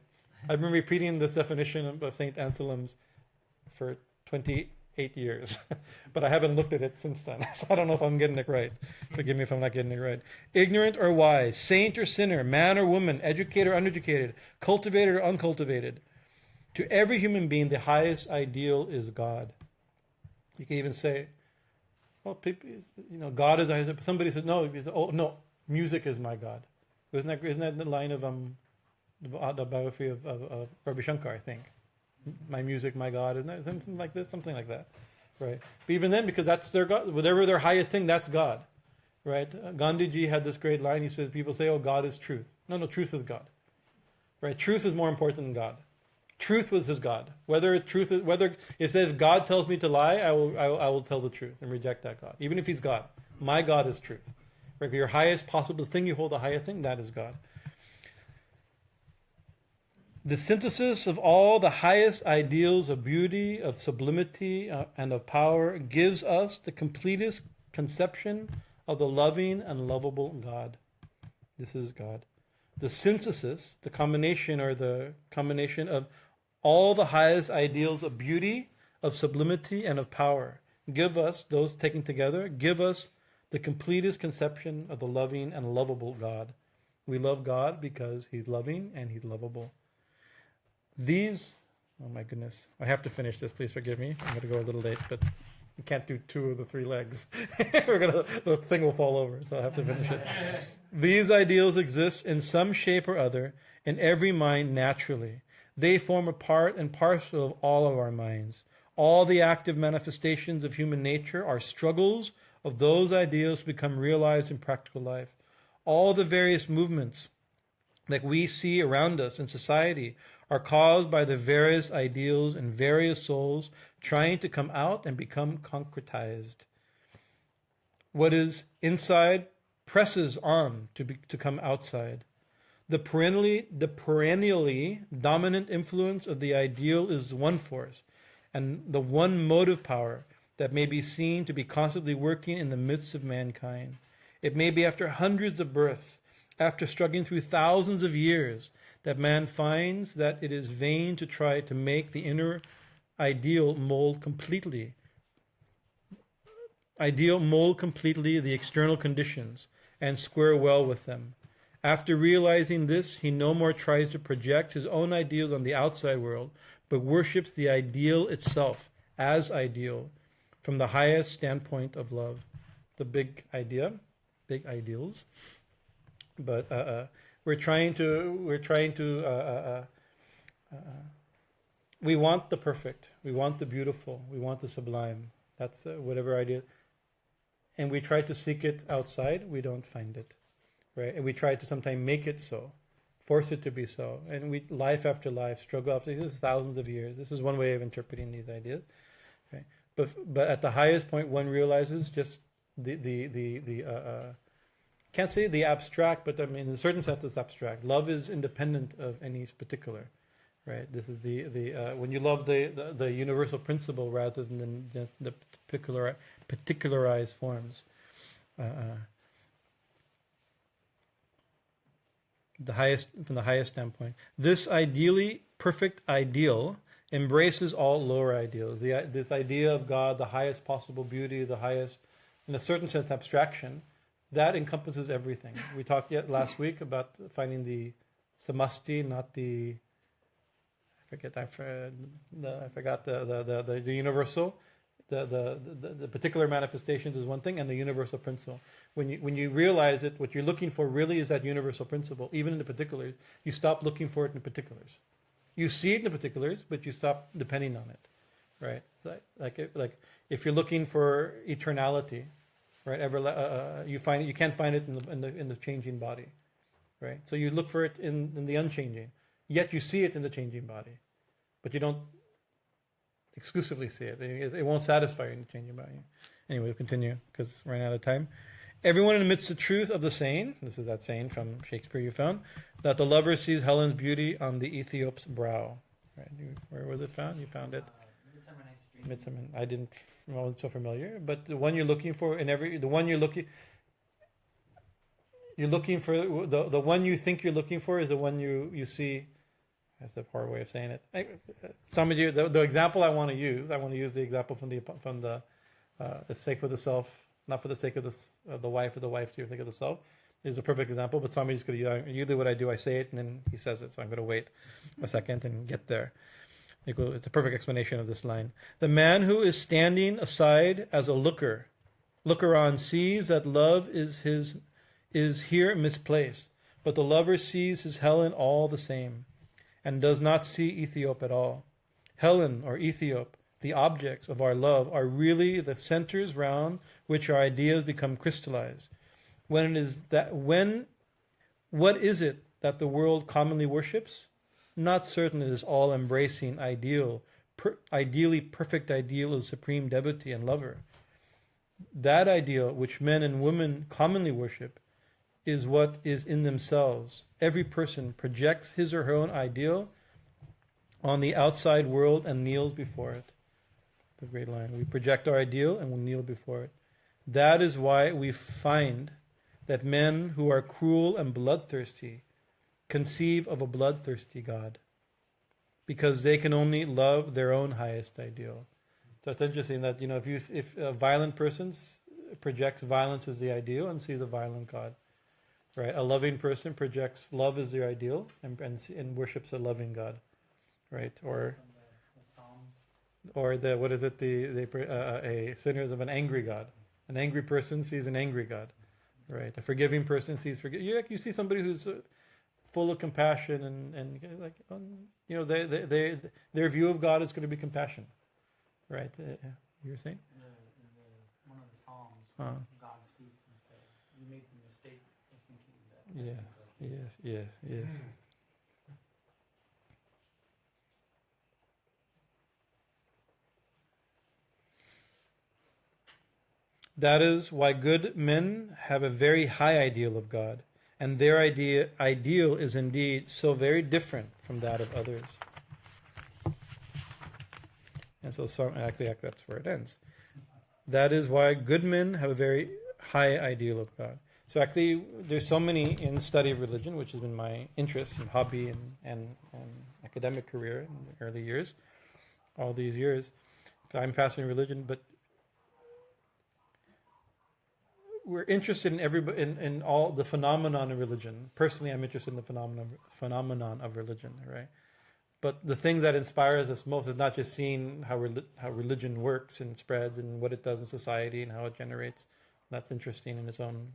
I've been repeating this definition of Saint Anselm's for 28 years, but I haven't looked at it since then. So I don't know if I'm getting it right. Forgive me if I'm not getting it right. Ignorant or wise, saint or sinner, man or woman, educated or uneducated, cultivated or uncultivated. To every human being, the highest ideal is God. You can even say, well, people, God is. Somebody said, no. Oh no, music is my God. Isn't that the line of the biography of Ravi Shankar? I think, my music, my God. Isn't that something like this? Something like that, right? But even then, because that's their God, whatever their highest thing, that's God, right? Gandhiji had this great line. He says, people say, "Oh, God is truth." No, truth is God, right? Truth is more important than God. Truth was his God. Whether it says God tells me to lie, I will tell the truth and reject that God. Even if he's God. My God is truth. Right? Your highest possible thing, you hold the highest thing, that is God. The synthesis of all the highest ideals of beauty, of sublimity, and of power gives us the completest conception of the loving and lovable God. This is God. The synthesis, the combination of all the highest ideals of beauty, of sublimity, and of power. Give us, those taken together, give us the completest conception of the loving and lovable God. We love God because he's loving and he's lovable. Oh my goodness, I have to finish this, please forgive me. I'm going to go a little late, but we can't do 2 of the 3 legs. The thing will fall over, so I have to finish it. These ideals exist in some shape or other in every mind naturally. They form a part and parcel of all of our minds. All the active manifestations of human nature are struggles of those ideals to become realized in practical life. All the various movements that we see around us in society are caused by the various ideals in various souls trying to come out and become concretized. What is inside presses on to come outside. The perennially dominant influence of the ideal is one force, and the one motive power that may be seen to be constantly working in the midst of mankind. It may be after hundreds of births, after struggling through thousands of years, that man finds that it is vain to try to make the inner ideal mold completely the external conditions and square well with them. After realizing this, he no more tries to project his own ideals on the outside world, but worships the ideal itself as ideal from the highest standpoint of love. The big idea, big ideals. But we want the perfect, we want the beautiful, we want the sublime. That's whatever idea. And we try to seek it outside, we don't find it. Right? And we try to sometimes make it so, force it to be so. And we, life after life, struggle after this is thousands of years. This is one way of interpreting these ideas. Right? But at the highest point, one realizes just can't say the abstract, but I mean, in a certain sense, it's abstract. Love is independent of any particular. Right? This is when you love the universal principle rather than the particularized forms. From the highest standpoint. This ideally perfect ideal embraces all lower ideals. This idea of God, the highest possible beauty, the highest, in a certain sense, abstraction, that encompasses everything. We talked last week about finding the samasti, not the, I forgot the universal. The particular manifestations is one thing, and the universal principle. When you realize it, what you're looking for really is that universal principle. Even in the particulars, you stop looking for it in the particulars. You see it in the particulars, but you stop depending on it, right? Like if you're looking for eternality, right? You can't find it in the changing body, right? So you look for it in the unchanging. Yet you see it in the changing body, but you don't exclusively see it. It won't satisfy you and change your mind. Anyway, we'll continue because we're running out of time. Everyone admits the truth of the saying, this is that saying from Shakespeare you found, that the lover sees Helen's beauty on the Ethiop's brow. Right? Where was it found? You found it? Midsummer. I wasn't so familiar. But the one you're looking for the one you're looking for, the one you think you're looking for is the one you see. That's a hard way of saying it. Some of you, the example I want to use the example from the sake of the self, not for the sake of the wife or the wife to think of the self, is a perfect example. But somebody's going to usually what I do, I say it and then he says it. So I'm going to wait a second and get there. It's a perfect explanation of this line. The man who is standing aside as a looker on sees that love is here misplaced, but the lover sees his Helen all the same, and does not see Ethiop at all. Helen or Ethiop, the objects of our love, are really the centers round which our ideas become crystallized. What is it that the world commonly worships? Not certain it is all-embracing ideally perfect ideal of supreme devotee and lover. That ideal which men and women commonly worship is what is in themselves. Every person projects his or her own ideal on the outside world and kneels before it. The great line. We project our ideal and we kneel before it. That is why we find that men who are cruel and bloodthirsty conceive of a bloodthirsty God, because they can only love their own highest ideal. So it's interesting that if a violent person projects violence as the ideal and sees a violent God, right? A loving person projects love as their ideal and worships a loving God, right? Or a sinner is of an angry God. An angry person sees an angry God, right? A forgiving person sees you see somebody who's full of compassion their view of God is going to be compassion, right? You were saying? In one of the Psalms, God speaks and says, "You made the mistake of thinking that." Yes. That is why good men have a very high ideal of God, and their ideal is indeed so very different from that of others. And so actually that's where it ends. That is why good men have a very high ideal of God. So actually there's so many in the study of religion, which has been my interest and hobby and academic career in the early years, all these years. I'm fascinated in religion, but we're interested in all the phenomenon of religion. Personally, I'm interested in the phenomenon of religion, right? But the thing that inspires us most is not just seeing how religion works and spreads and what it does in society and how it generates. That's interesting in its own,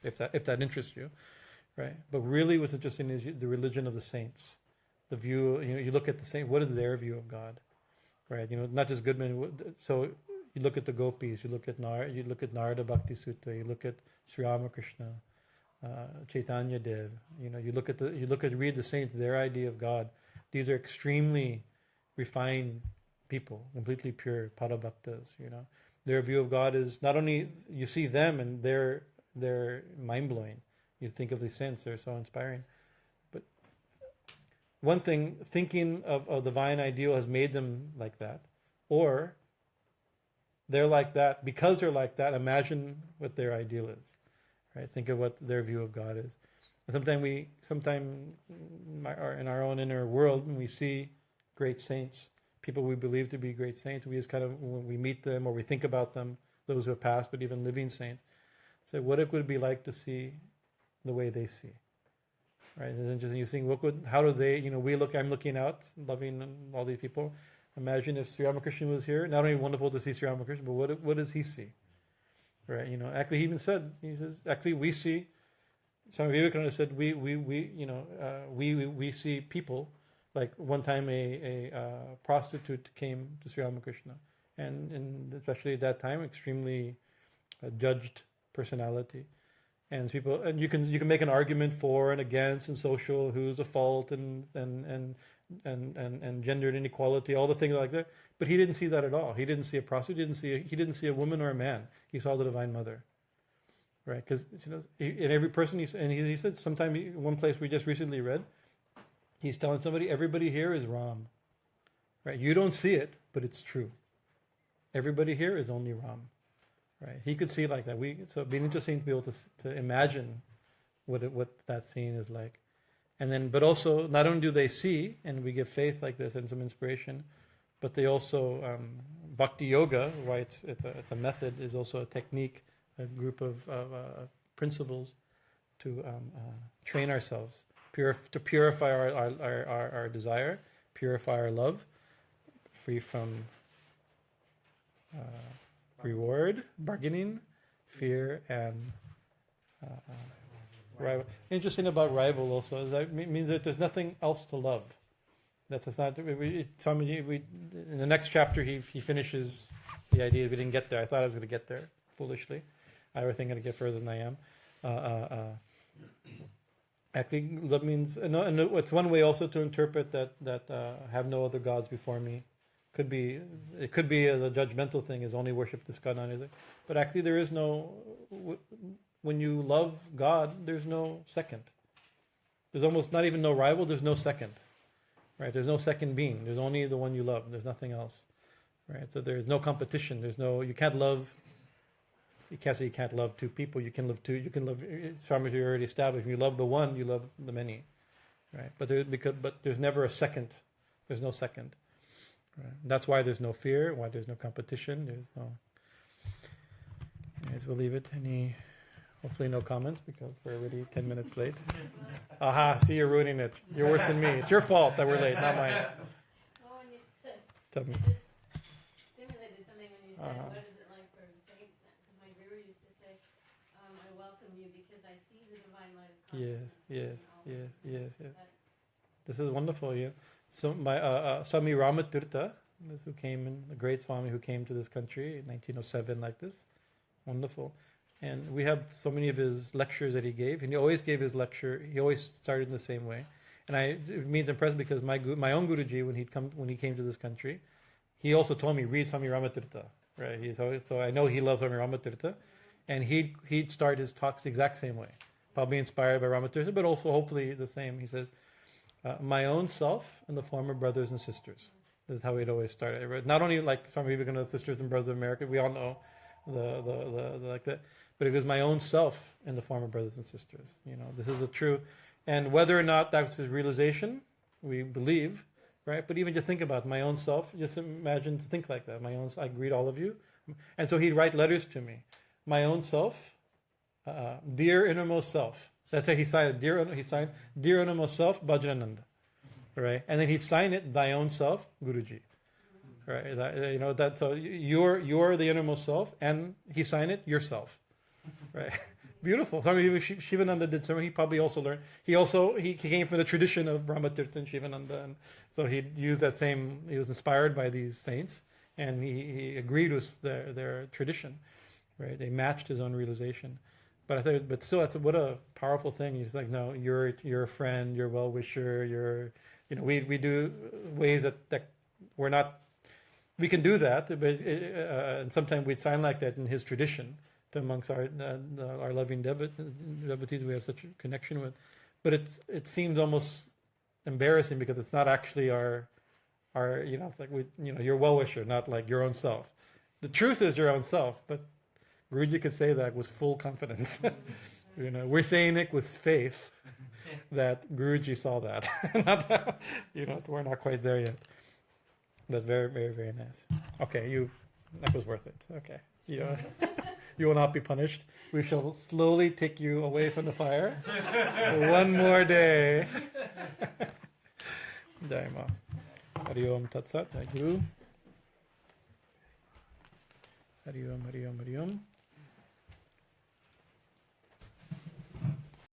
if that interests you, right? But really, what's interesting is the religion of the saints. The view, you look at the saint. What is their view of God, right? Not just good men. So you look at the gopis, you look at Narada Bhakti Sutta, you look at Sri Ramakrishna, Chaitanya Dev. Read the saints, their idea of God. These are extremely refined people, completely pure parabhaktas. Their view of God is not only you see them and they're mind blowing. You think of these saints, they're so inspiring. But one thing, thinking of a divine ideal has made them like that, or they're like that because they're like that. Imagine what their ideal is, right? Think of what their view of God is. Sometime in our own inner world, when we see great saints, people we believe to be great saints, we just when we meet them or we think about them, those who have passed, but even living saints, say, what it would be like to see the way they see, right? It's interesting. You think, how do they? I'm looking out, loving all these people. Imagine if Sri Ramakrishna was here. Not only wonderful to see Sri Ramakrishna, but what does he see? Right? Actually, he even said, we see. Swami Vivekananda said, we see people. Like one time, a prostitute came to Sri Ramakrishna, and especially at that time, extremely judged personality, and you can make an argument for and against and social, who's the fault, and and gendered inequality, all the things like that. But he didn't see that at all. He didn't see a prostitute. He didn't see a woman or a man. He saw the Divine Mother, right? Because in every person, he said sometime one place we just recently read, he's telling somebody, everybody here is Ram, right? You don't see it, but it's true. Everybody here is only Ram, right? He could see it like that. So it'd be interesting to be able to imagine what that scene is like. And then, but also, not only do they see, and we give faith like this and some inspiration, but they also, Bhakti Yoga, right? It's a method, is also a technique, a group of principles to train ourselves, to purify our desire, purify our love, free from reward, bargaining, fear, and rival. Interesting about rival also is that it means that there's nothing else to love. That's not. In the next chapter, he finishes the idea. We didn't get there. I thought I was going to get there foolishly. I was thinking I'm going to get further than I am. I think that means, and it's one way also to interpret that have no other gods before me. It could be as a judgmental thing, is only worship this God, not anything. But actually, there is no. When you love God, there's no second. There's almost not even no rival. There's no second, right? There's no second being. There's only the one you love. There's nothing else, right? So there's no competition. You can't love. You can't say you can't love two people. You can love two. You can love. Swami already established. If you love the one, you love the many, right? But there's never a second. There's no second. Right? That's why there's no fear. Why there's no competition. There's no. Anyways, we'll leave it. Hopefully no comments because we're already 10 minutes late. Aha! See, you're ruining it. You're worse than me. It's your fault that we're late, not mine. Well, when you said, Tell me. it just stimulated something when you said, what is it like for saints then? Because my guru used to say, I welcome you because I see the divine light of consciousness. Yes. This is wonderful. Yeah. So my Swami Ramatirtha, who came in, the great Swami who came to this country in 1907 like this. Wonderful. And we have so many of his lectures that he gave, and he always gave his lecture. He always started in the same way, and it means impressed because my own Guruji, when he came to this country, he also told me read Swami Ramatirtha, right? So I know he loves Swami Ramatirtha, and he'd start his talks the exact same way, probably inspired by Ramatirtha, but also hopefully the same. He says, "My own self and the former brothers and sisters." This is how he'd always start it. Not only like Swami Vivekananda, Sisters and Brothers of America, we all know the like that. But it was my own self and the former brothers and sisters. This is a true, and whether or not that's his realization, we believe, right? But even to think about my own self, just imagine to think like that. My own, I greet all of you, and so he'd write letters to me. My own self, dear innermost self. That's how he signed it. He signed, dear innermost self, Bhajanananda, right? And then he'd sign it, thy own self, Guruji. Right, that. So you're the innermost self, and he signed it yourself. Right, beautiful. Swami Shivananda did something. He probably also learned. He came from the tradition of Brahmatirtha and Shivananda, and so he used that same. He was inspired by these saints, and he agreed with their tradition. Right, they matched his own realization. But still, what a powerful thing. He's like, no, you're a friend, you're a well-wisher. We do ways that we're not. We can do that, but and sometimes we'd sign like that in his tradition. Amongst our loving devotees we have such a connection with, but it seems almost embarrassing because it's not actually our it's like you're well-wisher, not like your own self. The truth is your own self, but Guruji could say that with full confidence. We're saying it with faith that Guruji saw that. Not that, we're not quite there yet. But very, very, very nice. Okay, that was worth it. Okay, you will not be punished. We shall slowly take you away from the fire for one more day. Dharma. Hari Om Tat Sat. Hari Om, Hari Om, Hari Om.